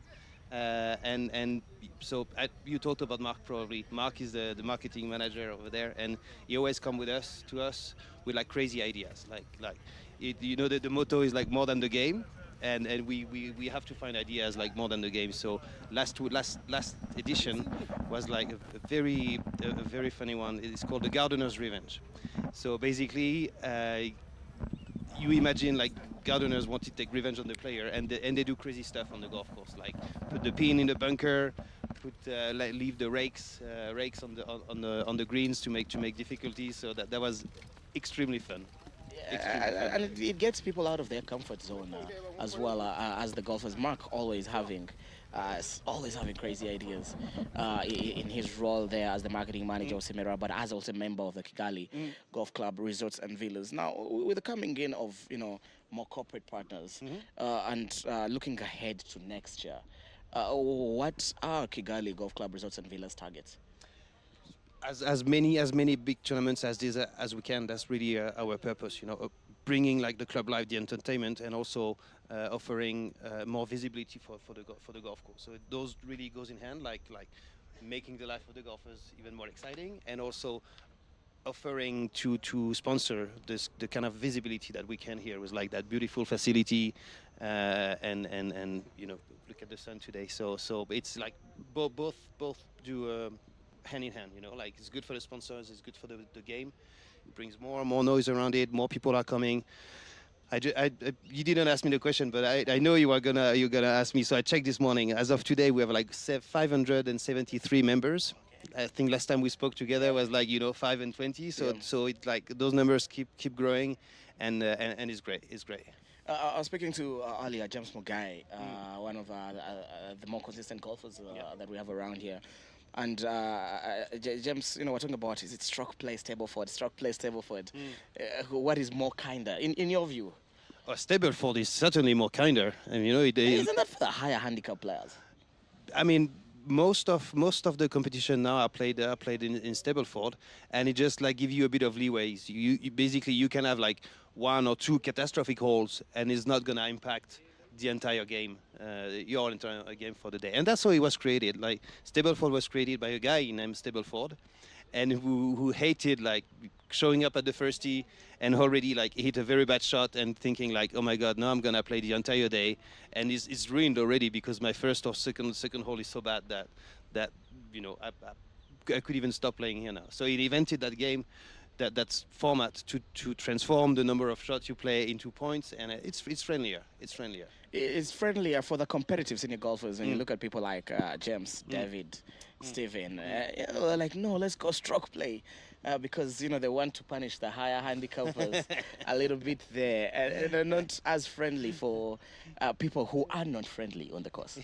and so you talked about Mark probably. Mark is the marketing manager over there, and he always come to us with like crazy ideas, you know that the motto is like more than the game. And we have to find ideas like more than the game. So last edition was like a very funny one. It's called the Gardener's Revenge. So basically, you imagine like gardeners want to take revenge on the player, and they do crazy stuff on the golf course, like put the pin in the bunker, leave the rakes on the greens to make difficulties. So that was extremely fun. And it gets people out of their comfort zone as well as the golfers. Mark always having crazy ideas in his role there as the marketing manager of Cimegolf, but as also a member of the Kigali Golf Club Resorts and Villas. Now, with the coming in of more corporate partners and looking ahead to next year, what are Kigali Golf Club Resorts and Villas targets? As many big tournaments as this as we can. That's really our purpose, you know, bringing like the club life, the entertainment, and also offering more visibility for the golf course. So those really goes in hand, like making the life of the golfers even more exciting, and also offering to sponsor the kind of visibility that we can here with like that beautiful facility, and you know, look at the sun today. So it's like both do hand in hand. You know, like it's good for the sponsors, it's good for the game. It brings more and more noise around it. More people are coming. You didn't ask me the question, but I know you're gonna ask me. So I checked this morning. As of today, we have like 573 members. I think last time we spoke together was like 5 and 20. So it's like those numbers keep growing, and it's great. It's great. I was speaking to earlier James Mugai, one of the more consistent golfers that we have around here. And James, we're talking about is it stroke play, Stableford, stroke play, Stableford. What is more kinder, in your view? Stableford is certainly more kinder. And isn't that for the higher handicap players? I mean, most of the competition now are played in Stableford, and it just like give you a bit of leeway. You basically you can have like 1 or 2 catastrophic holes, and it's not gonna impact the entire game, your entire game for the day. And that's how it was created. Like Stableford was created by a guy named Stableford, and who hated like showing up at the first tee and already like hit a very bad shot and thinking like, oh my God, now I'm gonna play the entire day, and it's ruined already because my first or second hole is so bad that I could even stop playing here now. So he invented that game. That's format to transform the number of shots you play into points, and it's friendlier. It's friendlier. It's friendlier for the competitive senior golfers. When you look at people like James, David, Stephen, they're like, no, let's go stroke play. Because they want to punish the higher handicappers a little bit there, and they're not as friendly for people who are not friendly on the course.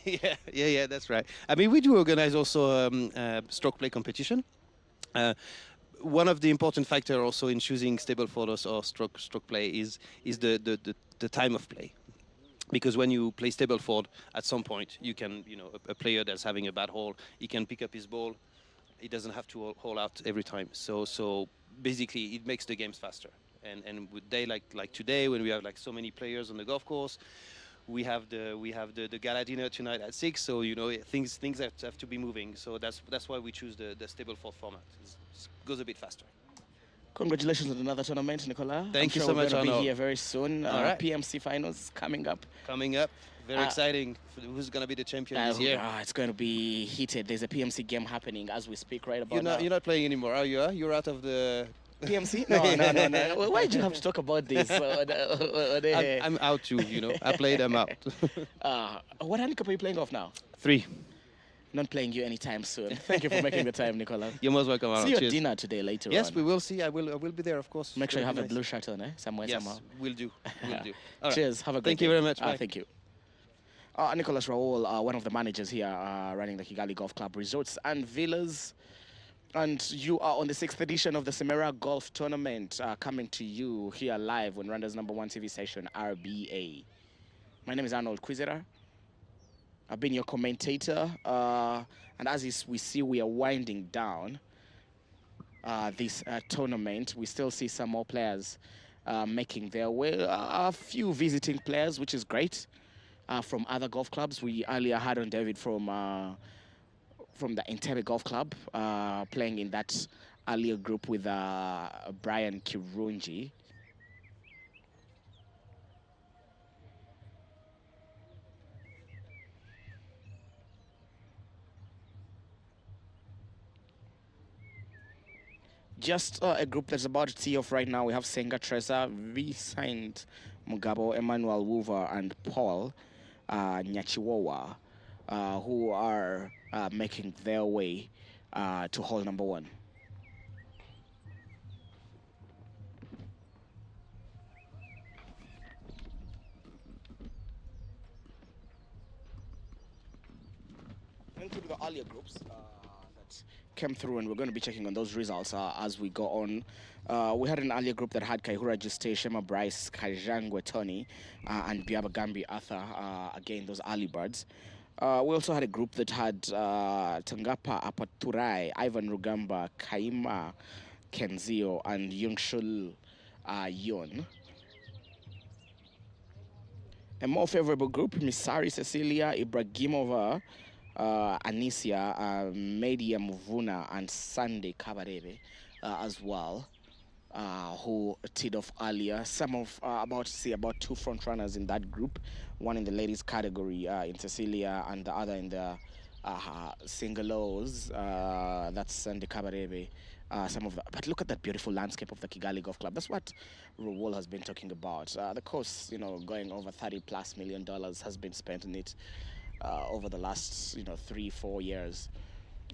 Yeah, that's right. I mean, we do organize also stroke play competition. One of the important factors also in choosing Stableford or stroke play is the time of play. Because when you play Stableford, at some point you can, a player that's having a bad hole, he can pick up his ball. He doesn't have to hole out every time. So basically, it makes the games faster. And with day like today, when we have like so many players on the golf course, we have the gala dinner tonight at 6. So things have to be moving. So that's why we choose the Stableford format. It goes a bit faster. Congratulations on another tournament, Nicola. Thank you sure so we're much, going to Arno. be here very soon. All right. PMC finals coming up. Very exciting. Who's going to be the champion this year? It's going to be heated. There's a PMC game happening as we speak right about You're not playing anymore, are you? You're out of the... PMC? No. Why did you have to talk about this? I'm out too, I played them out. What handicap are you playing off now? 3. Not playing you anytime soon. Thank you for making the time, Nicola. You're most welcome. See you at dinner today later on. Yes, we will see. I will be there, of course. Make sure you have a blue shirt on, somewhere, yes, somehow. We'll do. All right. Cheers. Have a great day. Thank you very much. Bye. Thank you. Nicholas Raoul, one of the managers here running the Kigali Golf Club Resorts and Villas. And you are on the 6th edition of the Cimegolf Golf Tournament, coming to you here live on Rwanda's #1 TV station, RBA. My name is Arnold Quizera. I've been your commentator. And as we see, we are winding down this tournament. We still see some more players making their way. A few visiting players, which is great, from other golf clubs. We earlier had on David from the Entebbe Golf Club, playing in that earlier group with Brian Kirungi. Just a group that's about to tee off right now. We have Senga Treza, re-signed Mugabo, Emmanuel Woover, and Paul Nyachiwawa, who are making their way to hole #1. Into the earlier groups that came through, and we're going to be checking on those results as we go on. We had an earlier group that had Kaihura Juste, Shema Bryce, Kajangwe Tony, and Biaba Gambi Arthur, again, those early birds. We also had a group that had Tangapa Apaturai, Ivan Rugamba, Kaima Kenzio, and Yungshul Yon. A more favorable group, Misari Cecilia, Ibrahimova, Anisia, Media Muvuna, and Sunday Kabarebe as well, who teed off earlier. Some of about 2 front runners in that group, one in the ladies category in Cecilia and the other in the Singalos, that's Sandy Kabarebe, some of the. But look at that beautiful landscape of the Kigali Golf Club. That's what Rwanda has been talking about. The course, going over $30+ million has been spent on it over the last, 3-4 years,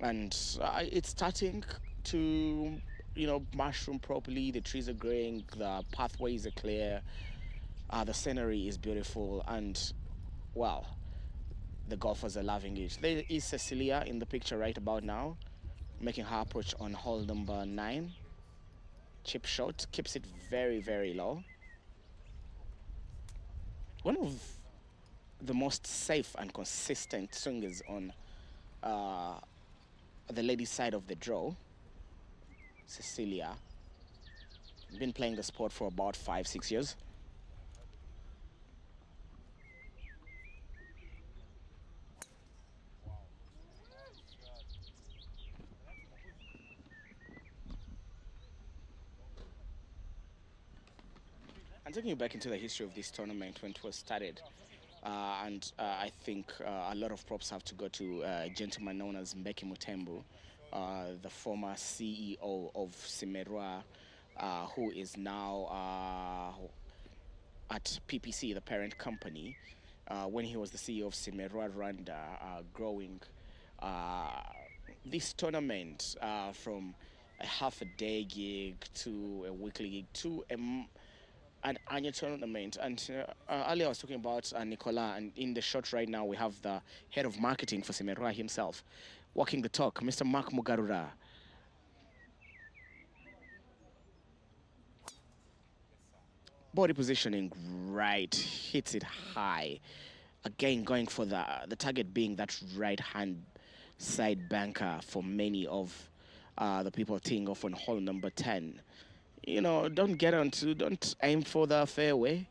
and it's starting to, mushroom properly. The trees are growing, the pathways are clear, the scenery is beautiful, and well, the golfers are loving it. There is Cecilia in the picture right about now, making her approach on hole number 9. Chip shot, keeps it very, very low. One of the most safe and consistent swingers on the ladies' side of the draw, Cecilia. Been playing the sport for about 5-6 years. And taking you back into the history of this tournament when it was started, and I think a lot of props have to go to a gentleman known as Mbeki Mutembu, the former CEO of Cimerwa, who is now at PPC, the parent company. When he was the CEO of Cimerwa Rwanda, growing this tournament from a half-a-day gig to a weekly gig to an annual tournament. And earlier I was talking about Nicola, and in the shot right now we have the head of marketing for Cimerwa himself walking the talk, Mr. Mark Mugarura. Body positioning right, hits it high. Again, going for the target being that right hand side banker for many of the people teeing off on hole number 10. Don't aim for the fairway.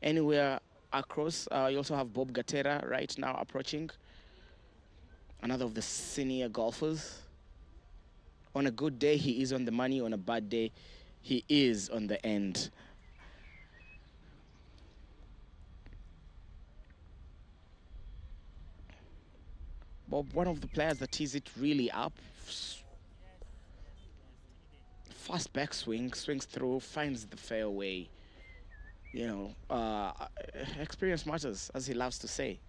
Anywhere across. You also have Bob Gatera right now approaching. Another of the senior golfers. On a good day, he is on the money. On a bad day, he is on the end. Bob, one of the players that tees it really up. Fast backswing, swings through, finds the fairway. Experience matters, as he loves to say.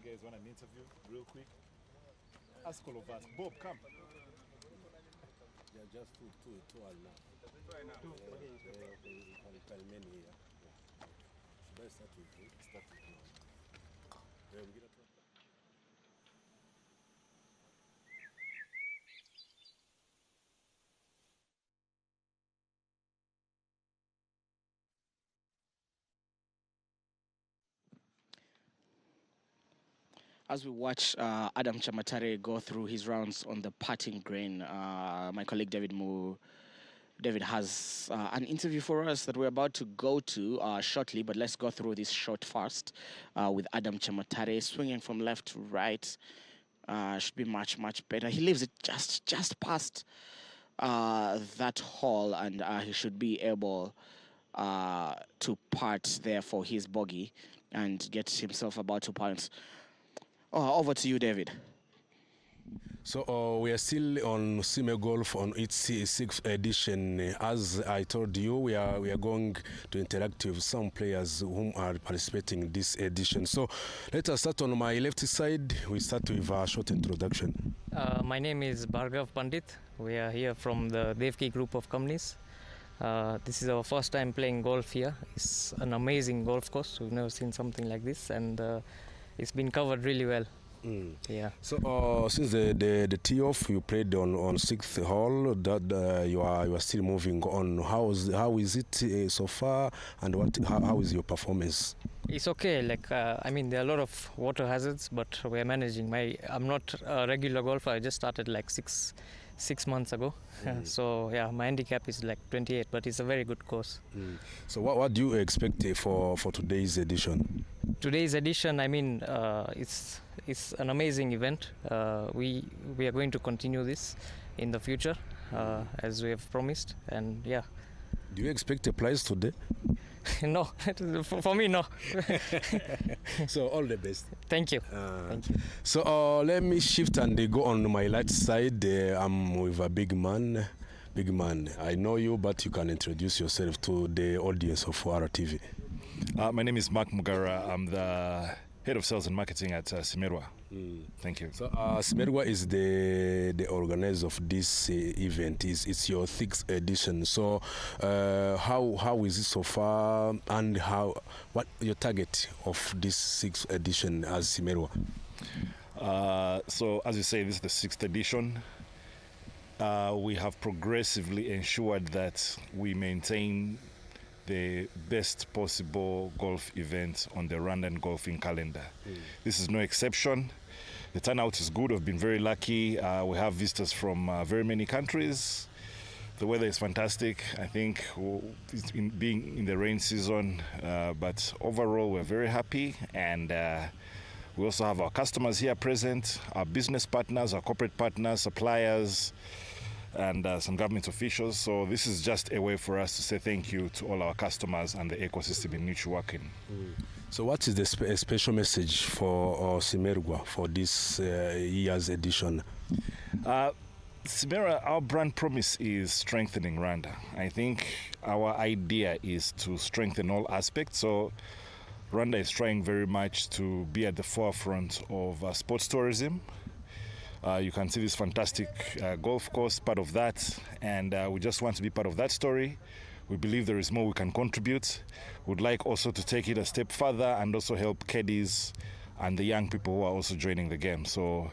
You guys want an interview real quick? Ask all of us. Bob, come. Yeah, just two are enough. Many here. Let's start with you. As we watch Adam Chamatare go through his rounds on the putting green, my colleague David has an interview for us that we're about to go to shortly, but let's go through this shot first with Adam Chamatare swinging from left to right. Should be much, much better. He leaves it just past that hole, and he should be able to putt there for his bogey and get himself about 2 points. Over to you, David. So we are still on Cimegolf on its 6th edition. As I told you, we are going to interact with some players whom are participating in this edition. So let us start on my left side. We start with a short introduction. My name is Bhargav Pandit. We are here from the Devki group of companies. This is our first time playing golf here. It's an amazing golf course. We've never seen something like this, and it's been covered really well. Yeah. So since the tee off, you played on sixth hole. That you are still moving on. How is it so far, and how is your performance? It's okay. Like I mean, there are a lot of water hazards, but we're managing. I'm not a regular golfer. I just started like six months ago. So yeah, my handicap is like 28, but it's a very good course. So what do you expect for today's edition? Today's edition, I mean, it's an amazing event. We are going to continue this in the future, as we have promised, and yeah. Do you expect a prize today? No, for me, no. So all the best. Thank you. Thank you. So let me shift and go on my right side. I'm with a big man. Big man, I know you, but you can introduce yourself to the audience of RTV. My name is Mark Mugara. I'm the head of sales and marketing at Cimegolf. Thank you. So Cimegolf is the organizer of this event. It's your sixth edition. So how is it so far, and what your target of this sixth edition as Cimegolf? So as you say, this is the sixth edition. We have progressively ensured that we maintain the best possible golf event on the Rwandan golfing calendar. This is no exception. The turnout is good. We've been very lucky. We have visitors from very many countries. The weather is fantastic. I think it's being in the rain season, but overall we're very happy, and we also have our customers here present, our business partners, our corporate partners, suppliers, and some government officials. So this is just a way for us to say thank you to all our customers and the ecosystem in which we work in. So what is the special message for Cimegolf for this year's edition? Cimegolf, our brand promise is strengthening Rwanda. I think our idea is to strengthen all aspects. So Rwanda is trying very much to be at the forefront of sports tourism. You can see this fantastic golf course, part of that, and we just want to be part of that story. We believe there is more we can contribute. We'd like also to take it a step further and also help caddies and the young people who are also joining the game. So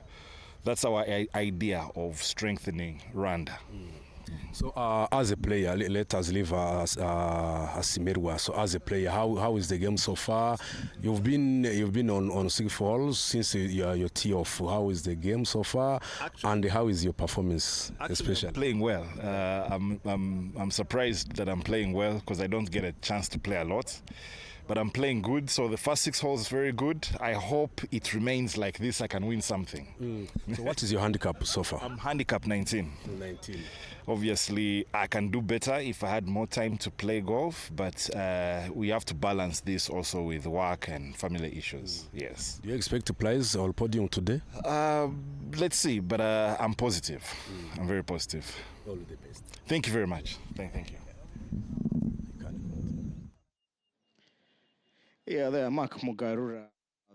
that's our idea of strengthening Rwanda. So as a player, let us leave Cimegolf. So as a player, how is the game so far? You've been on 6 holes since your tee off. How is the game so far, and how is your performance, especially? I'm playing well. I'm surprised that I'm playing well because I don't get a chance to play a lot. But I'm playing good, so the first 6 holes is very good. I hope it remains like this. I can win something. So what is your handicap so far? I'm handicap 19. 19. Obviously, I can do better if I had more time to play golf, but we have to balance this also with work and family issues. Yes. Do you expect a prize or podium today? Let's see, but I'm positive. I'm very positive. All the best. Thank you very much. Thank you. Yeah, there, Mark Mugarura,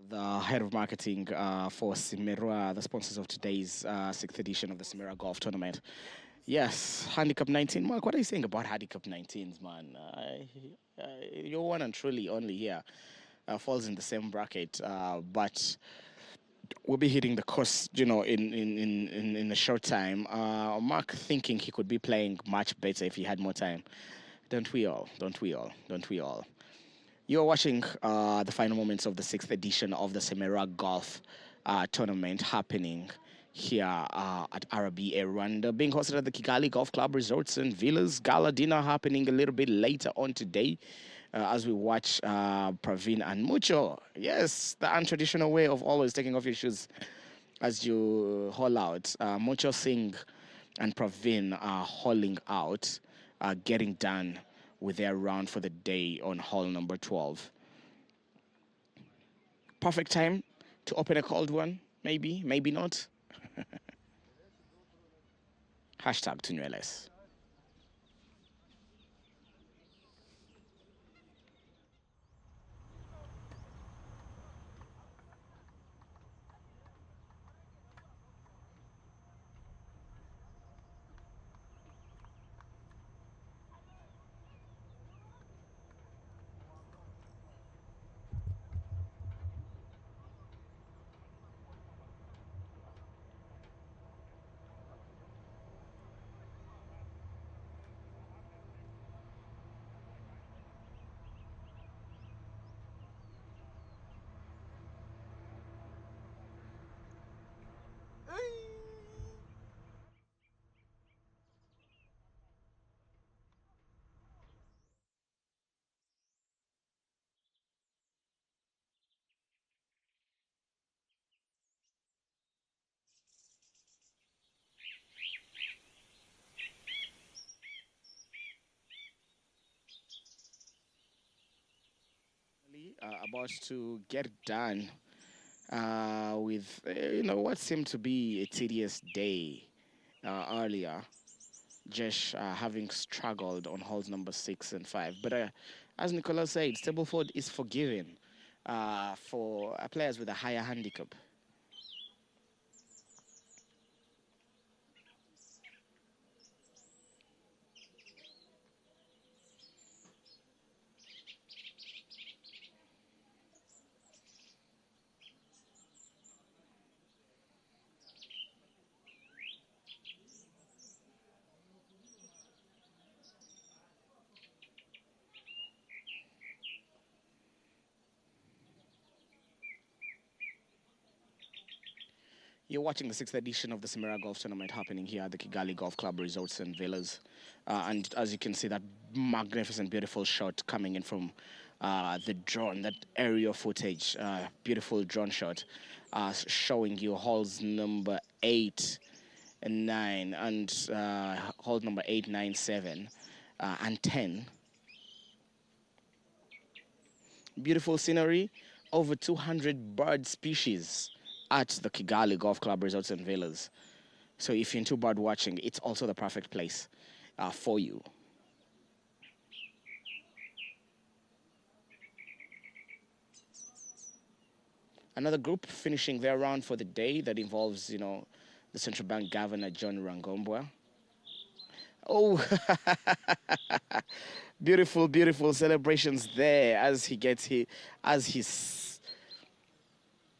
the head of marketing for Cimegolf, the sponsors of today's 6th edition of the Cimegolf tournament. Yes, handicap 19. Mark, what are you saying about handicap 19s, man? You're one and truly only here. Falls in the same bracket, but we'll be hitting the course, in a short time. Mark thinking he could be playing much better if he had more time. Don't we all? You're watching the final moments of the 6th edition of the Cimegolf tournament happening here at RBA Rwanda, being hosted at the Kigali Golf Club Resorts and Villas. Gala dinner happening a little bit later on today as we watch Praveen and Mucho. Yes, the untraditional way of always taking off your shoes as you haul out. Mucho Singh and Praveen are hauling out, getting done with their round for the day on hole number 12. Perfect time to open a cold one, maybe not. Hashtag Tunueles. about to get done with what seemed to be a tedious day earlier. Jesh having struggled on holes number 6 and 5. But as Nicola said, Stableford is forgiving for players with a higher handicap. You're watching the 6th edition of the Cimegolf Golf Tournament happening here at the Kigali Golf Club Resorts and Villas. And as you can see, that magnificent, beautiful shot coming in from the drone, that aerial footage, beautiful drone shot, showing you holes number 8 and 9 and hole number 8, 9, 7 and 10. Beautiful scenery, over 200 bird species at the Kigali Golf Club Resorts and Villas. So if you're into bird watching, it's also the perfect place for you. Another group finishing their round for the day that involves, the Central Bank Governor, John Rwangombwa. Oh, beautiful, beautiful celebrations there as he gets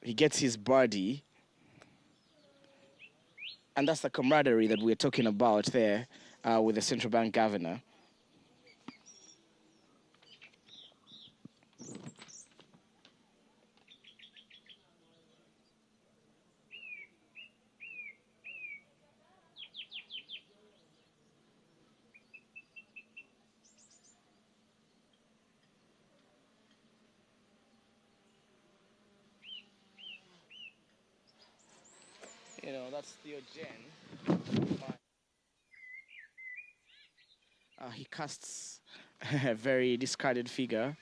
he gets his birdie. And that's the camaraderie that we're talking about there with the Central Bank Governor. That's Theo Jen. He casts a very discarded figure.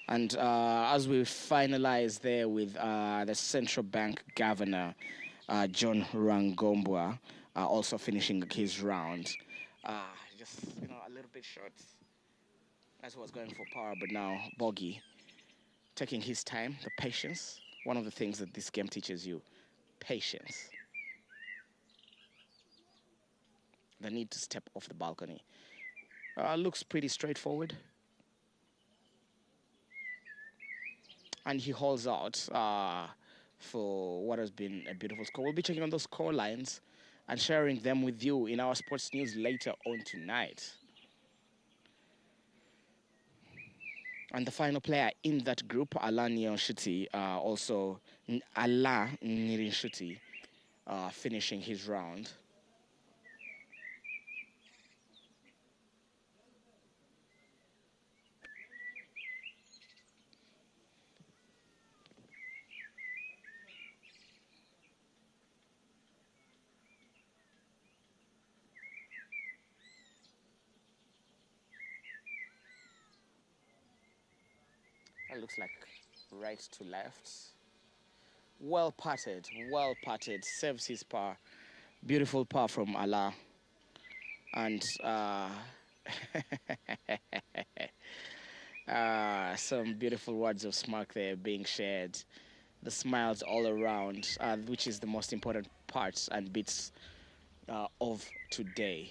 And as we finalize there with the Central Bank Governor, John Rwangombwa, also finishing his round. Just, a little bit short. As he was going for power, but now bogey. Taking his time, the patience. One of the things that this game teaches you, patience. The need to step off the balcony. Looks pretty straightforward. And he holds out for what has been a beautiful score. We'll be checking on those score lines and sharing them with you in our sports news later on tonight. And the final player in that group, Ala Nirinshuti, also Ala Nirinshuti, finishing his round. That looks like right to left. Well putted, saves his par. Beautiful par from Allah. And some beautiful words of smirk there being shared. The smiles all around, which is the most important parts and bits of today.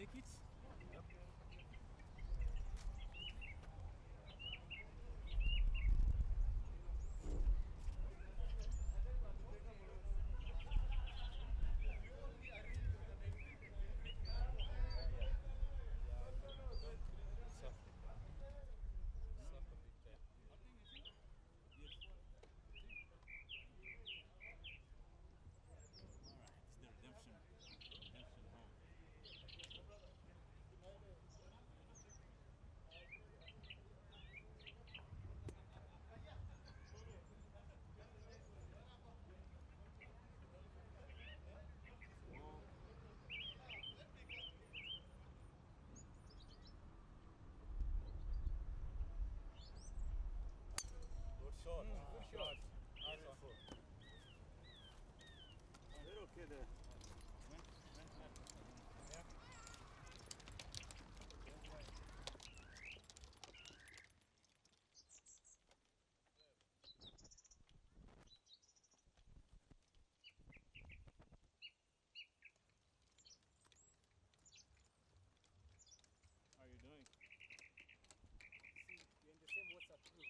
take it. How are you doing? See, you're in the same WhatsApp group.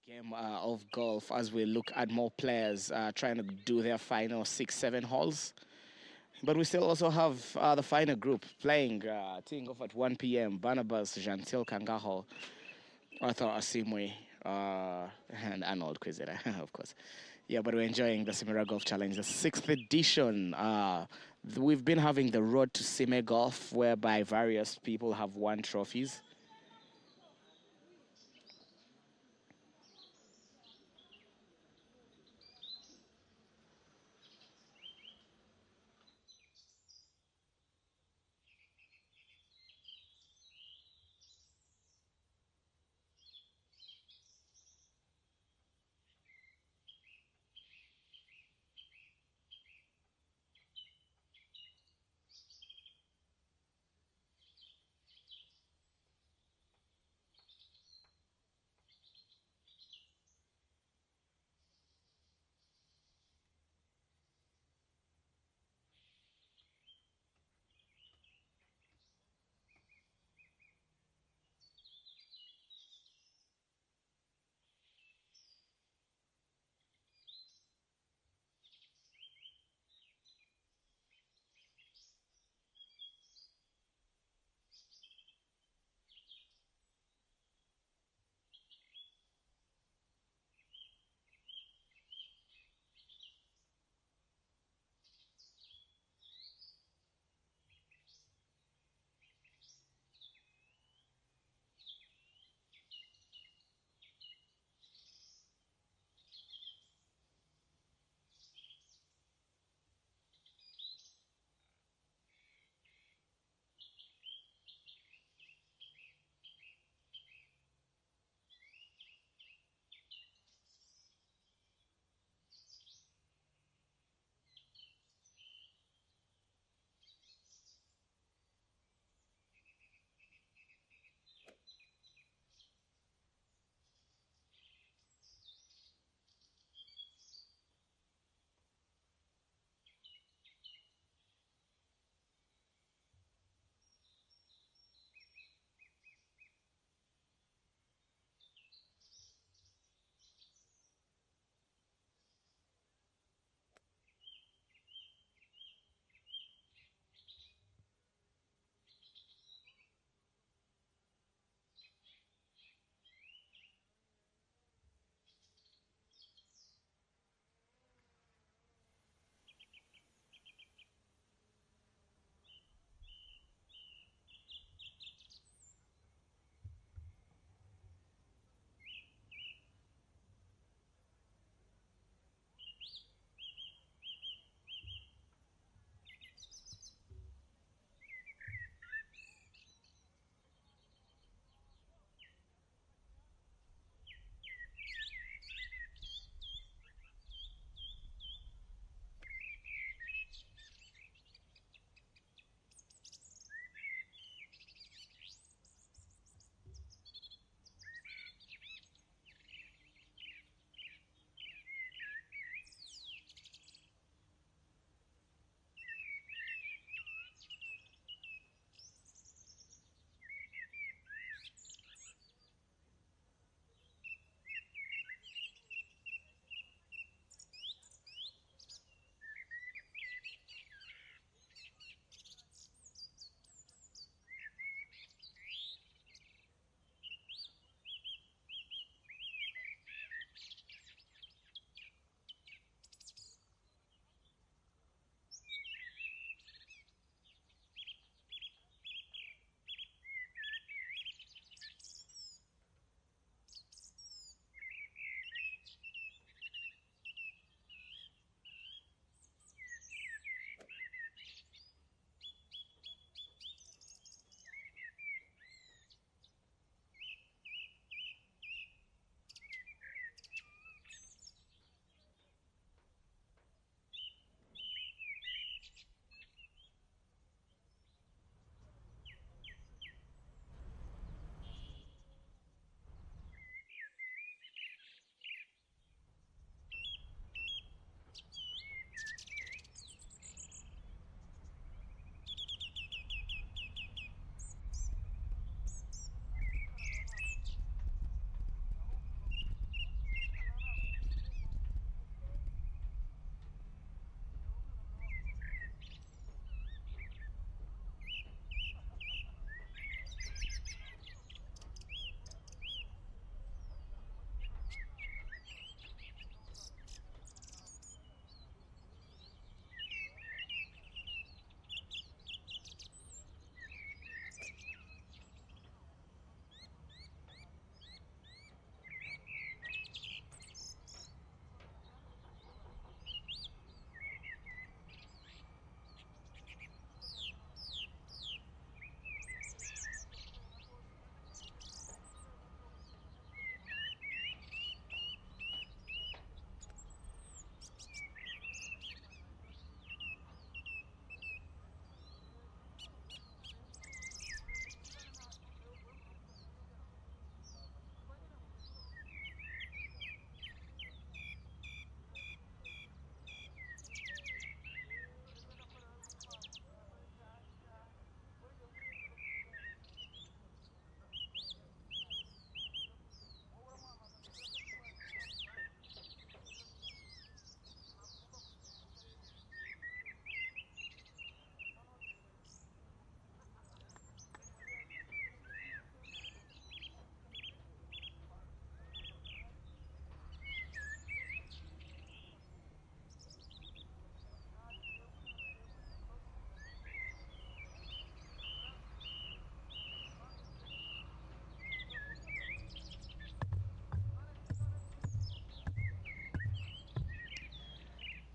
Game of golf as we look at more players trying to do their final 6-7 holes. But we still also have the final group playing, teeing off at 1 p.m. Barnabas, Gentil Kangaho, Arthur Asimwe, and Arnold Kwizera, of course. Yeah, but we're enjoying the Simera Golf Challenge, the 6th edition. We've been having the Road to Cimegolf, whereby various people have won trophies.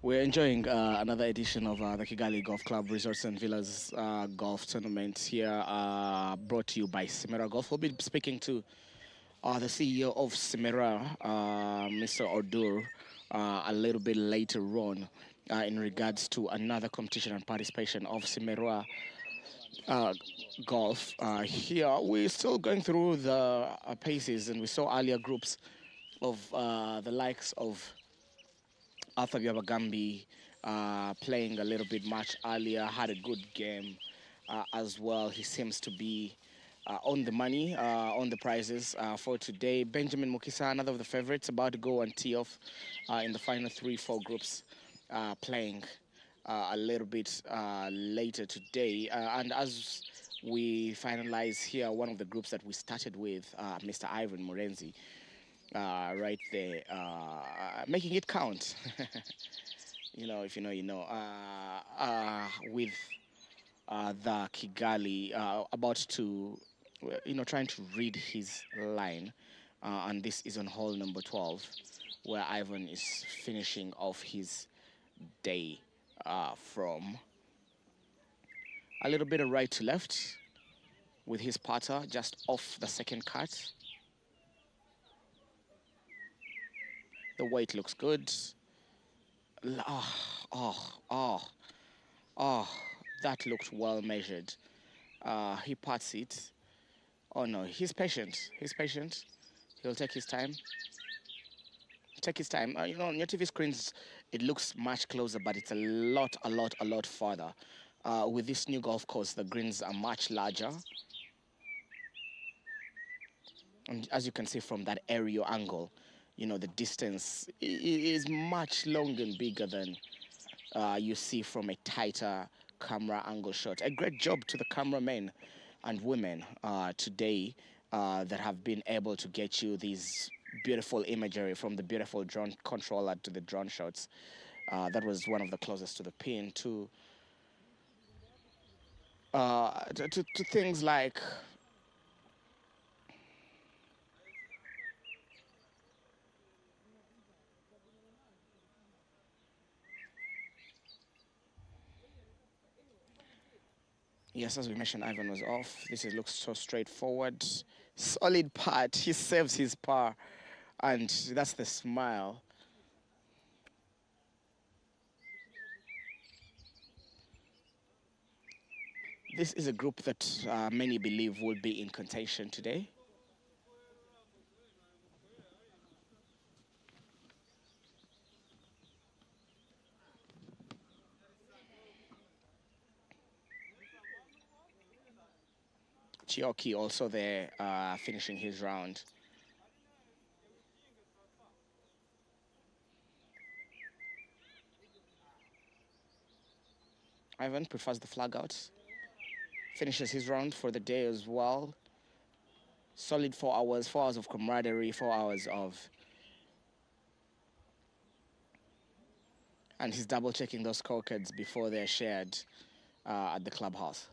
We're enjoying another edition of the Kigali Golf Club Resorts and Villas Golf Tournament here, brought to you by Simera Golf. We'll be speaking to the CEO of Simera, Mr. Odur, a little bit later on in regards to another competition and participation of Simera Golf. Here, we're still going through the paces, and we saw earlier groups of the likes of Arthur Biabagambi playing a little bit much earlier, had a good game as well. He seems to be on the money, on the prizes for today. Benjamin Mukisa, another of the favorites, about to go and tee off in the final 3-4 groups, playing a little bit later today. And as we finalize here, one of the groups that we started with, Mr. Ivan Morenzi, right there, making it count. You know, if you know, you know. With the Kigali, about to, trying to read his line, and this is on hole number 12, where Ivan is finishing off his day from a little bit of right to left with his putter just off the second cut. The weight looks good. That looked well measured. He putts it. Oh no, he's patient. He's patient. He'll take his time. Take his time. On your TV screens, it looks much closer, but it's a lot farther. With this new golf course, the greens are much larger. And as you can see from that aerial angle, the distance is much longer and bigger than you see from a tighter camera angle shot. A great job to the cameramen and women today that have been able to get you these beautiful imagery, from the beautiful drone controller to the drone shots. That was one of the closest to the pin, to things like yes, as we mentioned, Ivan was off. Looks so straightforward. Solid putt. He saves his par. And that's the smile. This is a group that many believe will be in contention today. Chioki also there, finishing his round. Ivan prefers the flag out. Finishes his round for the day as well. Solid 4 hours, 4 hours of camaraderie, 4 hours of... And he's double checking those scorecards before they're shared at the clubhouse.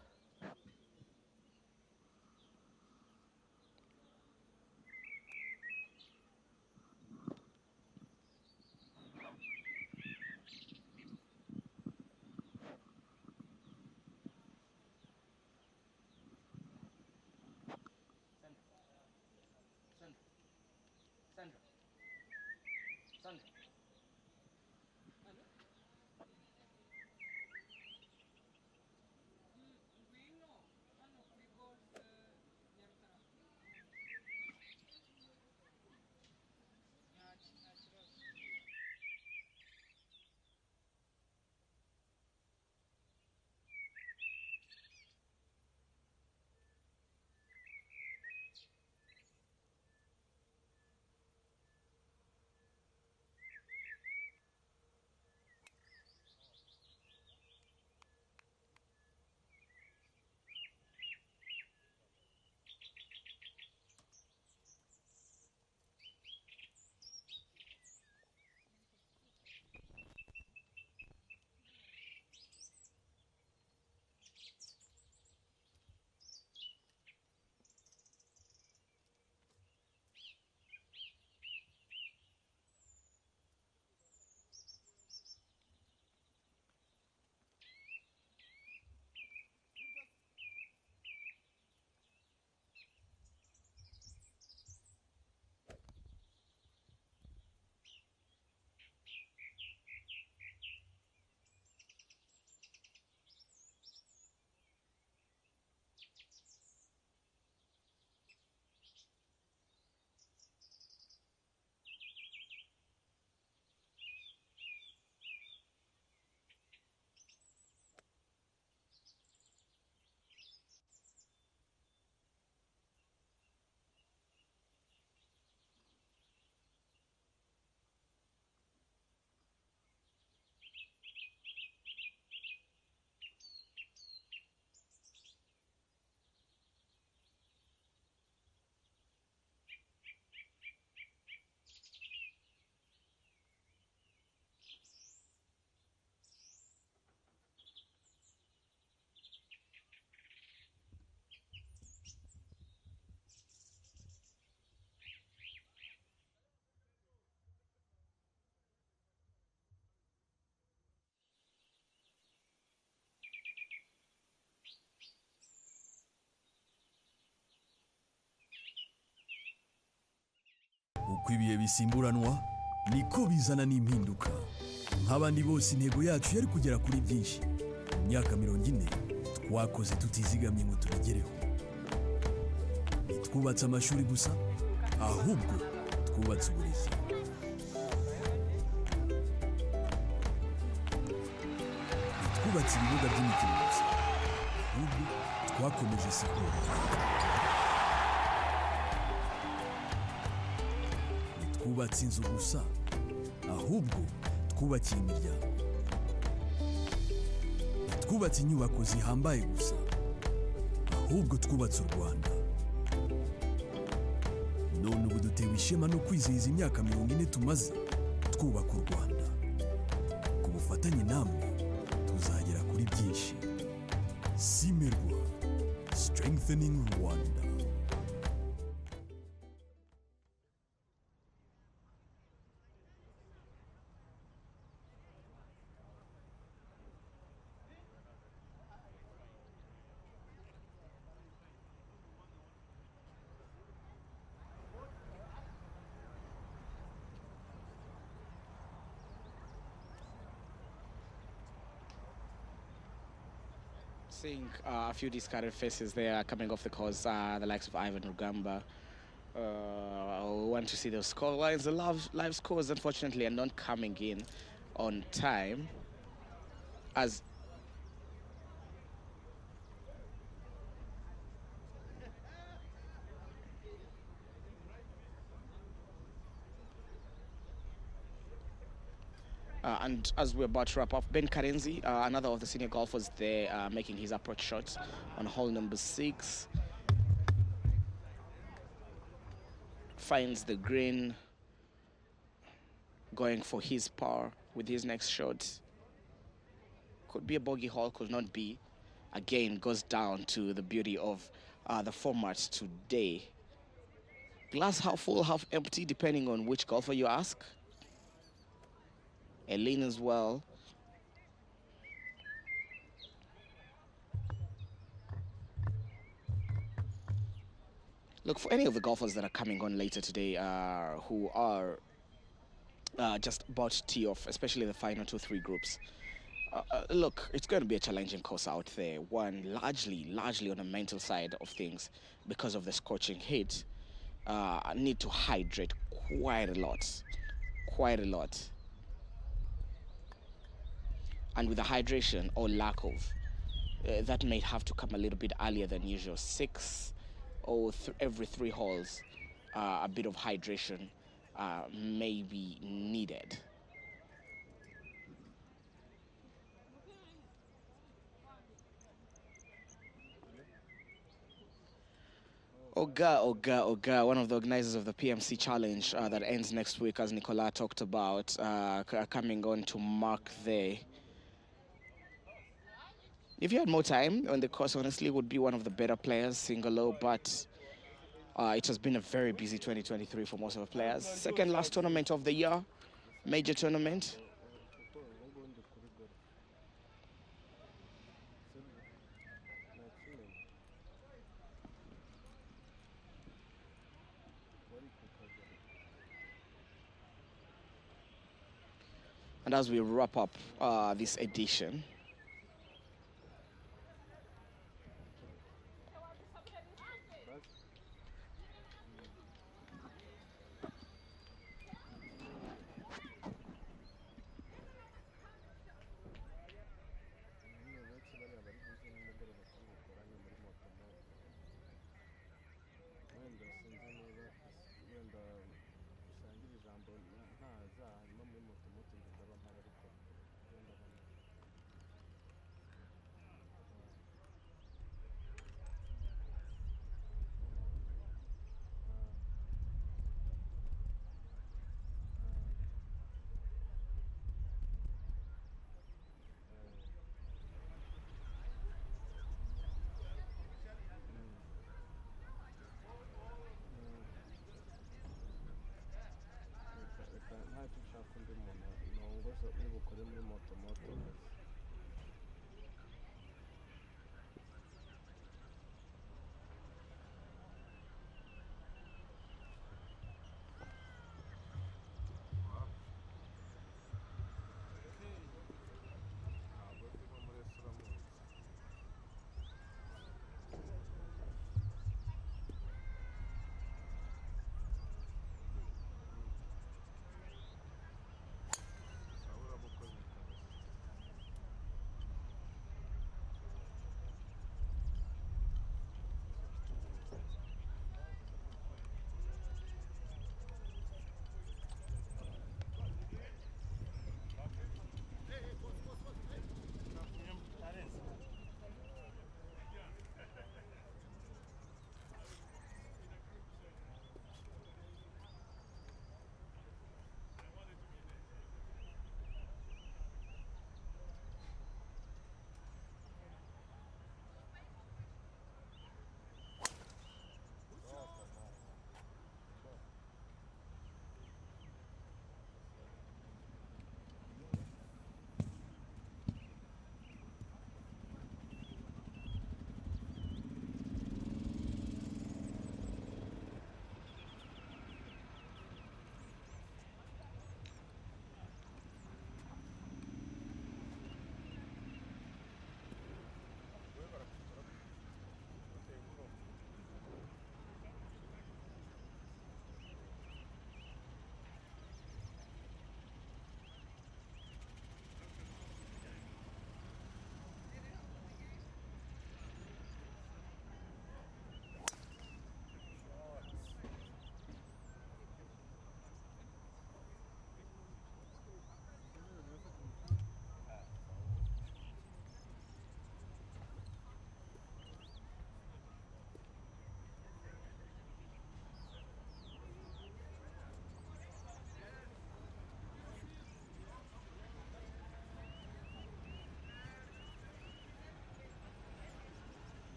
uko ibihe bisimburanwa niko bizana n'impinduka nk'abandi bose intego yacu yari kugera kuri byinshi mu myaka 40 twakoze tutizigamye ngo tubigereho ntitwubatse amashuri gusa ahubwo twubatse uburezi ntitwubatse ibibuga by'imikino gusa ahubwo twakomeje siporo ntitwubatse inzu gusa ahubwo twubakiye imiryango ntitwubatse inyubako zihambaye gusa ahubwo twubatse u Rwanda none ubu dutewe ishema no kwizihiza imyaka 40 tumaze twubaka u Rwanda ku bufatanye namwe tuzagera kuri byinshi Cimegolf strengthening Rwanda. Seeing a few discarded faces there coming off the course, the likes of Ivan Rugamba. We want to see those score lines. The live scores, unfortunately, are not coming in on time. As and as we're about to wrap up, Ben Karenzi, another of the senior golfers there, making his approach shot on hole number 6. Finds the green, going for his par with his next shot. Could be a bogey hole, could not be. Again, goes down to the beauty of the format today. Glass half full, half empty, depending on which golfer you ask. Eileen as well. Look, for any of the golfers that are coming on later today who are just about to tee off, especially the final 2-3 groups, look, it's going to be a challenging course out there. One largely on the mental side of things because of the scorching heat. Need to hydrate quite a lot. And with the hydration or lack of, that may have to come a little bit earlier than usual. 6 or every 3 holes, a bit of hydration may be needed. Oga, one of the organizers of the PMC Challenge that ends next week, as Nicola talked about, coming on to mark there. If you had more time on the course, honestly, would be one of the better players, single low, but it has been a very busy 2023 for most of the players. Second last tournament of the year, major tournament. And as we wrap up this edition,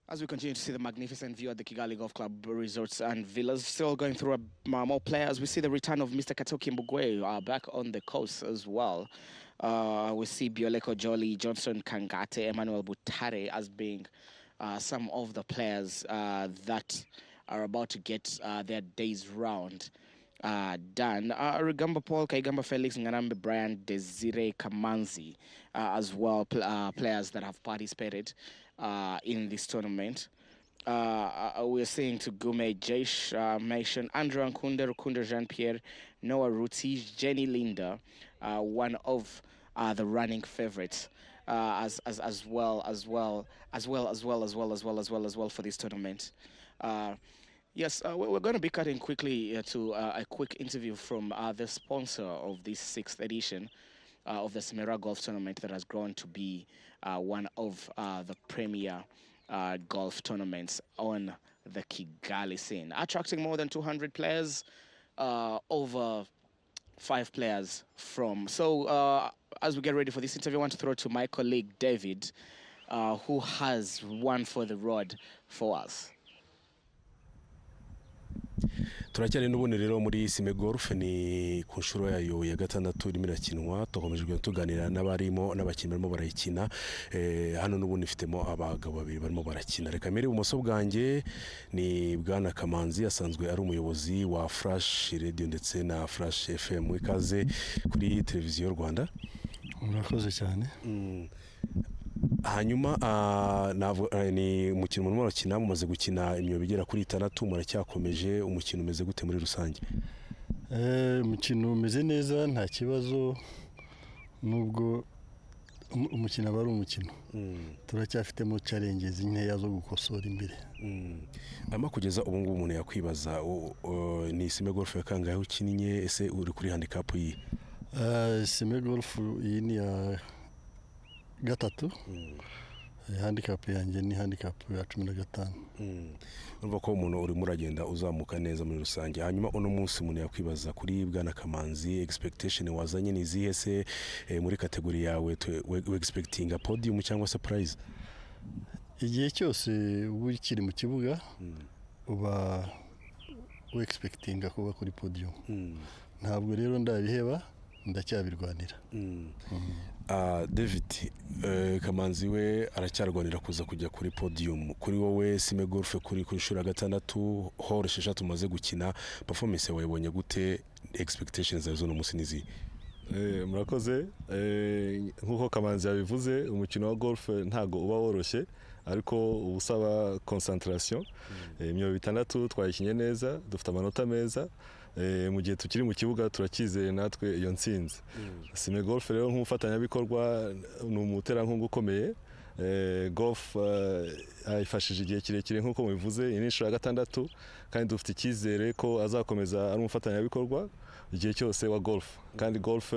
As we continue to see the magnificent view at the Kigali Golf Club resorts and villas, still going through more players. We see the return of Mr. Katoki Mbugwe back on the coast as well. We see Bioleko Jolly, Johnson Kangate, Emmanuel Butare as being some of the players that are about to get their days round done. Rugamba Paul, Kaigamba Felix, Ngarambe Brian, Desire Kamanzi as well, players that have participated in this tournament. We're seeing to Gume Jaish mention Andrew Nkunde, Rukunda Jean Pierre, Noah Ruti, Jenny Linda, one of the running favorites. As well for this tournament. Yes, we're going to be cutting quickly to a quick interview from the sponsor of this 6th edition of the Simera Golf Tournament that has grown to be one of the premier golf tournaments on the Kigali scene, attracting more than 200 players, over 5 players from. So as we get ready for this interview, I want to throw to my colleague David, who has one for the road for us. turacyari n'ubundi rero muri Cimegolf ni ku nshuro yayo ya gatandatu irimo irakinwa tukomeje tuganira n'abarimo n'abakinnyi barimo barayikina hano n'ubundi ifitemo abagabo babiri barimo barakina reka mbere ibumoso bwanjye ni Bwana Kamanzi asanzwe ari umuyobozi wa Flash Radio ndetse na Flash FM ikaze kuri televiziyo Rwanda. Murakoze cyane. Hanyuma ni umukino murimo barakina mumaze gukina imyobo igera kuri 6 muracyakomeje umukino umeze gute muri rusange? Umukino umeze neza nta kibazo nubwo umukino aba ari umukino turacyafitemo challenges nkeya zo gukosora imbere. Ama kugeza ubu ngubu umuntu yakwibaza ni Cimegolf yakangaye ukinnye ese uri kuri handicap yi? Cimegolf iyi ni ya gatatu. Handicap yanjye ni handicap ya 15. Urumva ko umuntu uri muragenda uzamuka neza muri rusange. Hanyuma uno munsi umuntu yakwibaza kuri Bwana Kamanzi expectation wazanye ni zihe se muri kategori yawe we expecting a podium cyangwa se prize? Igihe cyose ubu kiri mu kibuga uba we expecting kuba kuri podium. Ntabwo rero ndabiheba ndacyabirwanira. David Kamanzi we aracyarwanira kuza kujya kuri podium. Kuri wowe Cimegolf kuri nshuro ya gatandatu hore 6 tumaze gukina performance wayibonye gute expectations zazo no munsi nizi? Murakoze nkuko Kamanzi yabivuze umukino wa golf ntago uba woroshye ariko ubusaba concentration. Imyobo 6 twayikinye neza dufite amanota meza. Mu gihe tukiri mu kibuga turakizeye natwe iyo ntsinzi. Cimegolf rero nk'umufatanyabikorwa ni umuterankunga ukomeye. Golf ayifashije igihe kirekire nk'uko mubivuze iyi ni inshuro ya gatandatu kandi dufite icyizere ko azakomeza ari umufatanyabikorwa igihe cyose wa golf. Kandi golf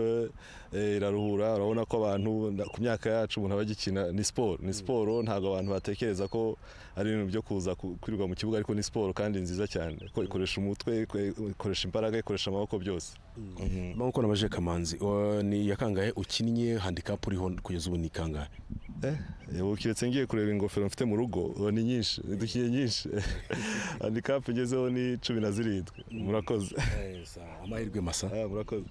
iraruhura urabona ko abantu ku myaka yacu umuntu abagikina ni sport. Ni sport ntago abantu batekereza ko ari ibintu byo kuza kwirirwa mu kibuga ariko ni sport kandi nziza cyane ko ikoresha umutwe ikoresha imbaraga ikoresha amaboko byose. Nkuko nabaje Kamanzi ni yakangaye ukinnye handicap uriho kugeza ubu ni kangahe? Ukiretse ngiye kureba ingofero mfite mu rugo ni nyinshi dukiye nyinshi. Handicap ngezeho ni 17. Murakoze. Amahirwe masa. Murakoze.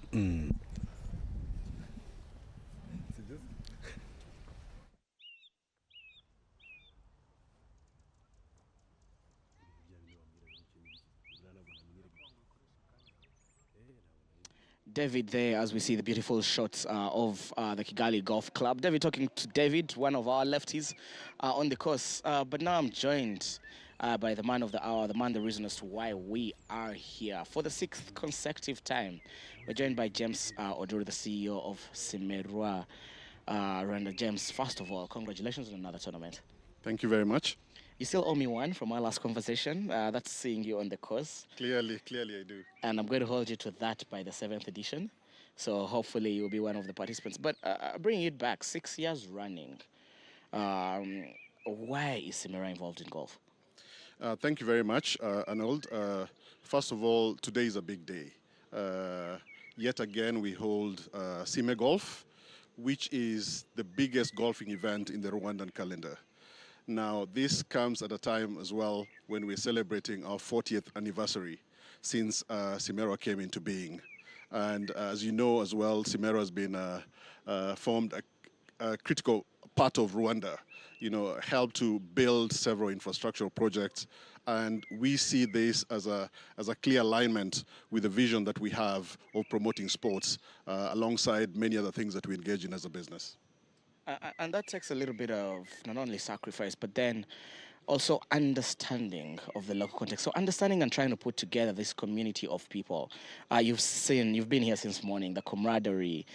David there, as we see the beautiful shots of the Kigali Golf Club. David talking to David, one of our lefties on the course. But now I'm joined by the man of the hour, the man, the reason as to why we are here. For the 6th consecutive time, we're joined by James Oduru, the CEO of Simera Rwanda. James, first of all, congratulations on another tournament. Thank you very much. You still owe me one from our last conversation. That's seeing you on the course. Clearly I do. And I'm going to hold you to that by the 7th edition. So hopefully you'll be one of the participants. But bringing it back, 6 years running, why is Simera involved in golf? Thank you very much, Arnold. First of all, today is a big day. Yet again, we hold Cimegolf, which is the biggest golfing event in the Rwandan calendar. Now, this comes at a time as well when we're celebrating our 40th anniversary since Cimero came into being. And as you know as well, Cimero has been formed a critical part of Rwanda, helped to build several infrastructural projects. And we see this as a clear alignment with the vision that we have of promoting sports alongside many other things that we engage in as a business. And that takes a little bit of not only sacrifice, but then also understanding of the local context. So understanding and trying to put together this community of people. You've been here since morning, the camaraderie,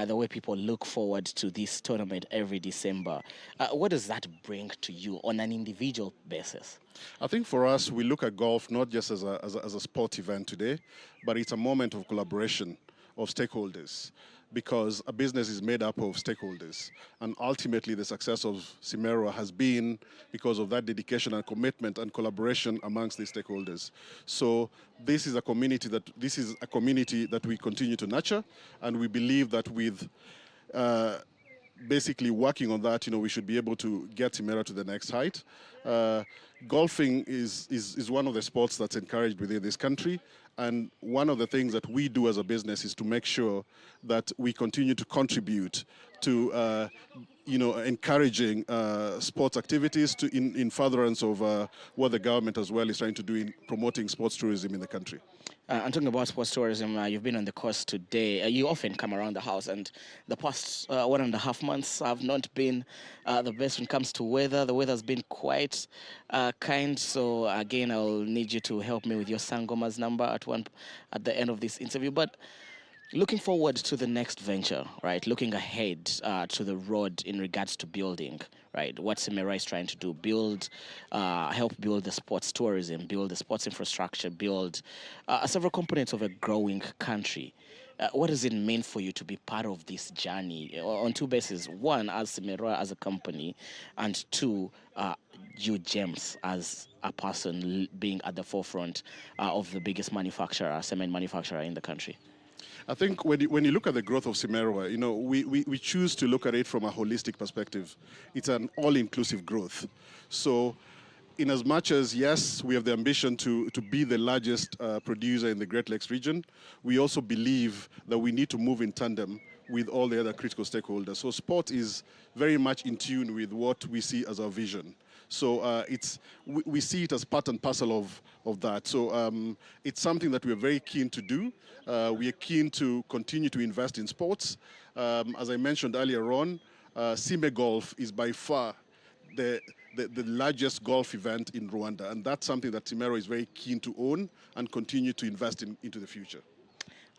the way people look forward to this tournament every December. What does that bring to you on an individual basis? I think for us, we look at golf not just as a sport event today, but it's a moment of collaboration of stakeholders, because a business is made up of stakeholders. And ultimately, the success of Cimero has been because of that dedication and commitment and collaboration amongst the stakeholders. So this is a community that we continue to nurture, and we believe that with basically working on that, we should be able to get Cimero to the next height. Golfing is one of the sports that's encouraged within this country. And one of the things that we do as a business is to make sure that we continue to contribute to, encouraging sports activities in furtherance of what the government as well is trying to do in promoting sports tourism in the country. And talking about sports tourism, you've been on the coast today. You often come around the house, and the past 1.5 months have not been the best when it comes to weather. The weather has been quite kind. So again, I'll need you to help me with your Sangoma's number at the end of this interview. But looking forward to the next venture, right? Looking ahead to the road in regards to building, right? What Cimero is trying to do, help build the sports tourism, build the sports infrastructure, build several components of a growing country. What does it mean for you to be part of this journey on two bases? One, as Cimero as a company, and two, you, James, as a person being at the forefront of the biggest cement manufacturer in the country. I think when you look at the growth of Cimero, we choose to look at it from a holistic perspective. It's an all-inclusive growth. So in as much as, yes, we have the ambition to be the largest producer in the Great Lakes region, we also believe that we need to move in tandem with all the other critical stakeholders. So sport is very much in tune with what we see as our vision. So we see it as part and parcel of that. So it's something that we're very keen to do. We are keen to continue to invest in sports. As I mentioned earlier on, Cimegolf is by far the largest golf event in Rwanda. And that's something that Cimero is very keen to own and continue to invest into the future.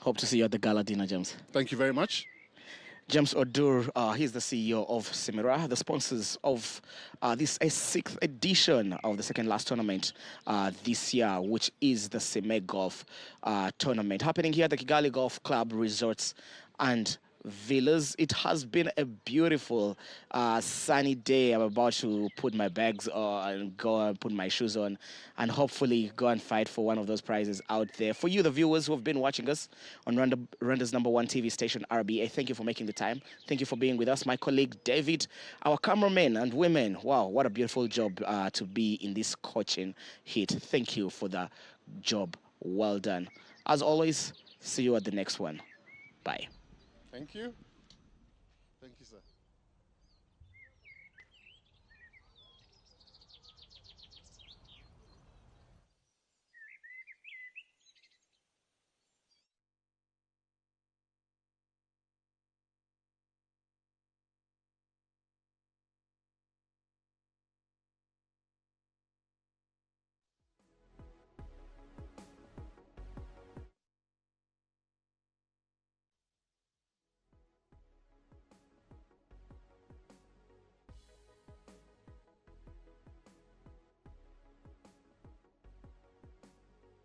Hope to see you at the gala dinner, James. Thank you very much. James Odur, he's the CEO of Cimero, the sponsors of this 6th edition of the second last tournament this year, which is the Cimegolf tournament, happening here at the Kigali Golf Club Resorts and Villas. It has been a beautiful sunny day. I'm about to put my bags on and go and put my shoes on and hopefully go and fight for one of those prizes out there. For you, the viewers who have been watching us on Rwanda's #1 TV station, RBA, thank you for making the time. Thank you for being with us. My colleague David, our cameramen and women, wow, what a beautiful job to be in this coaching heat. Thank you for the job. Well done. As always, see you at the next one. Bye. Thank you. Thank you, sir.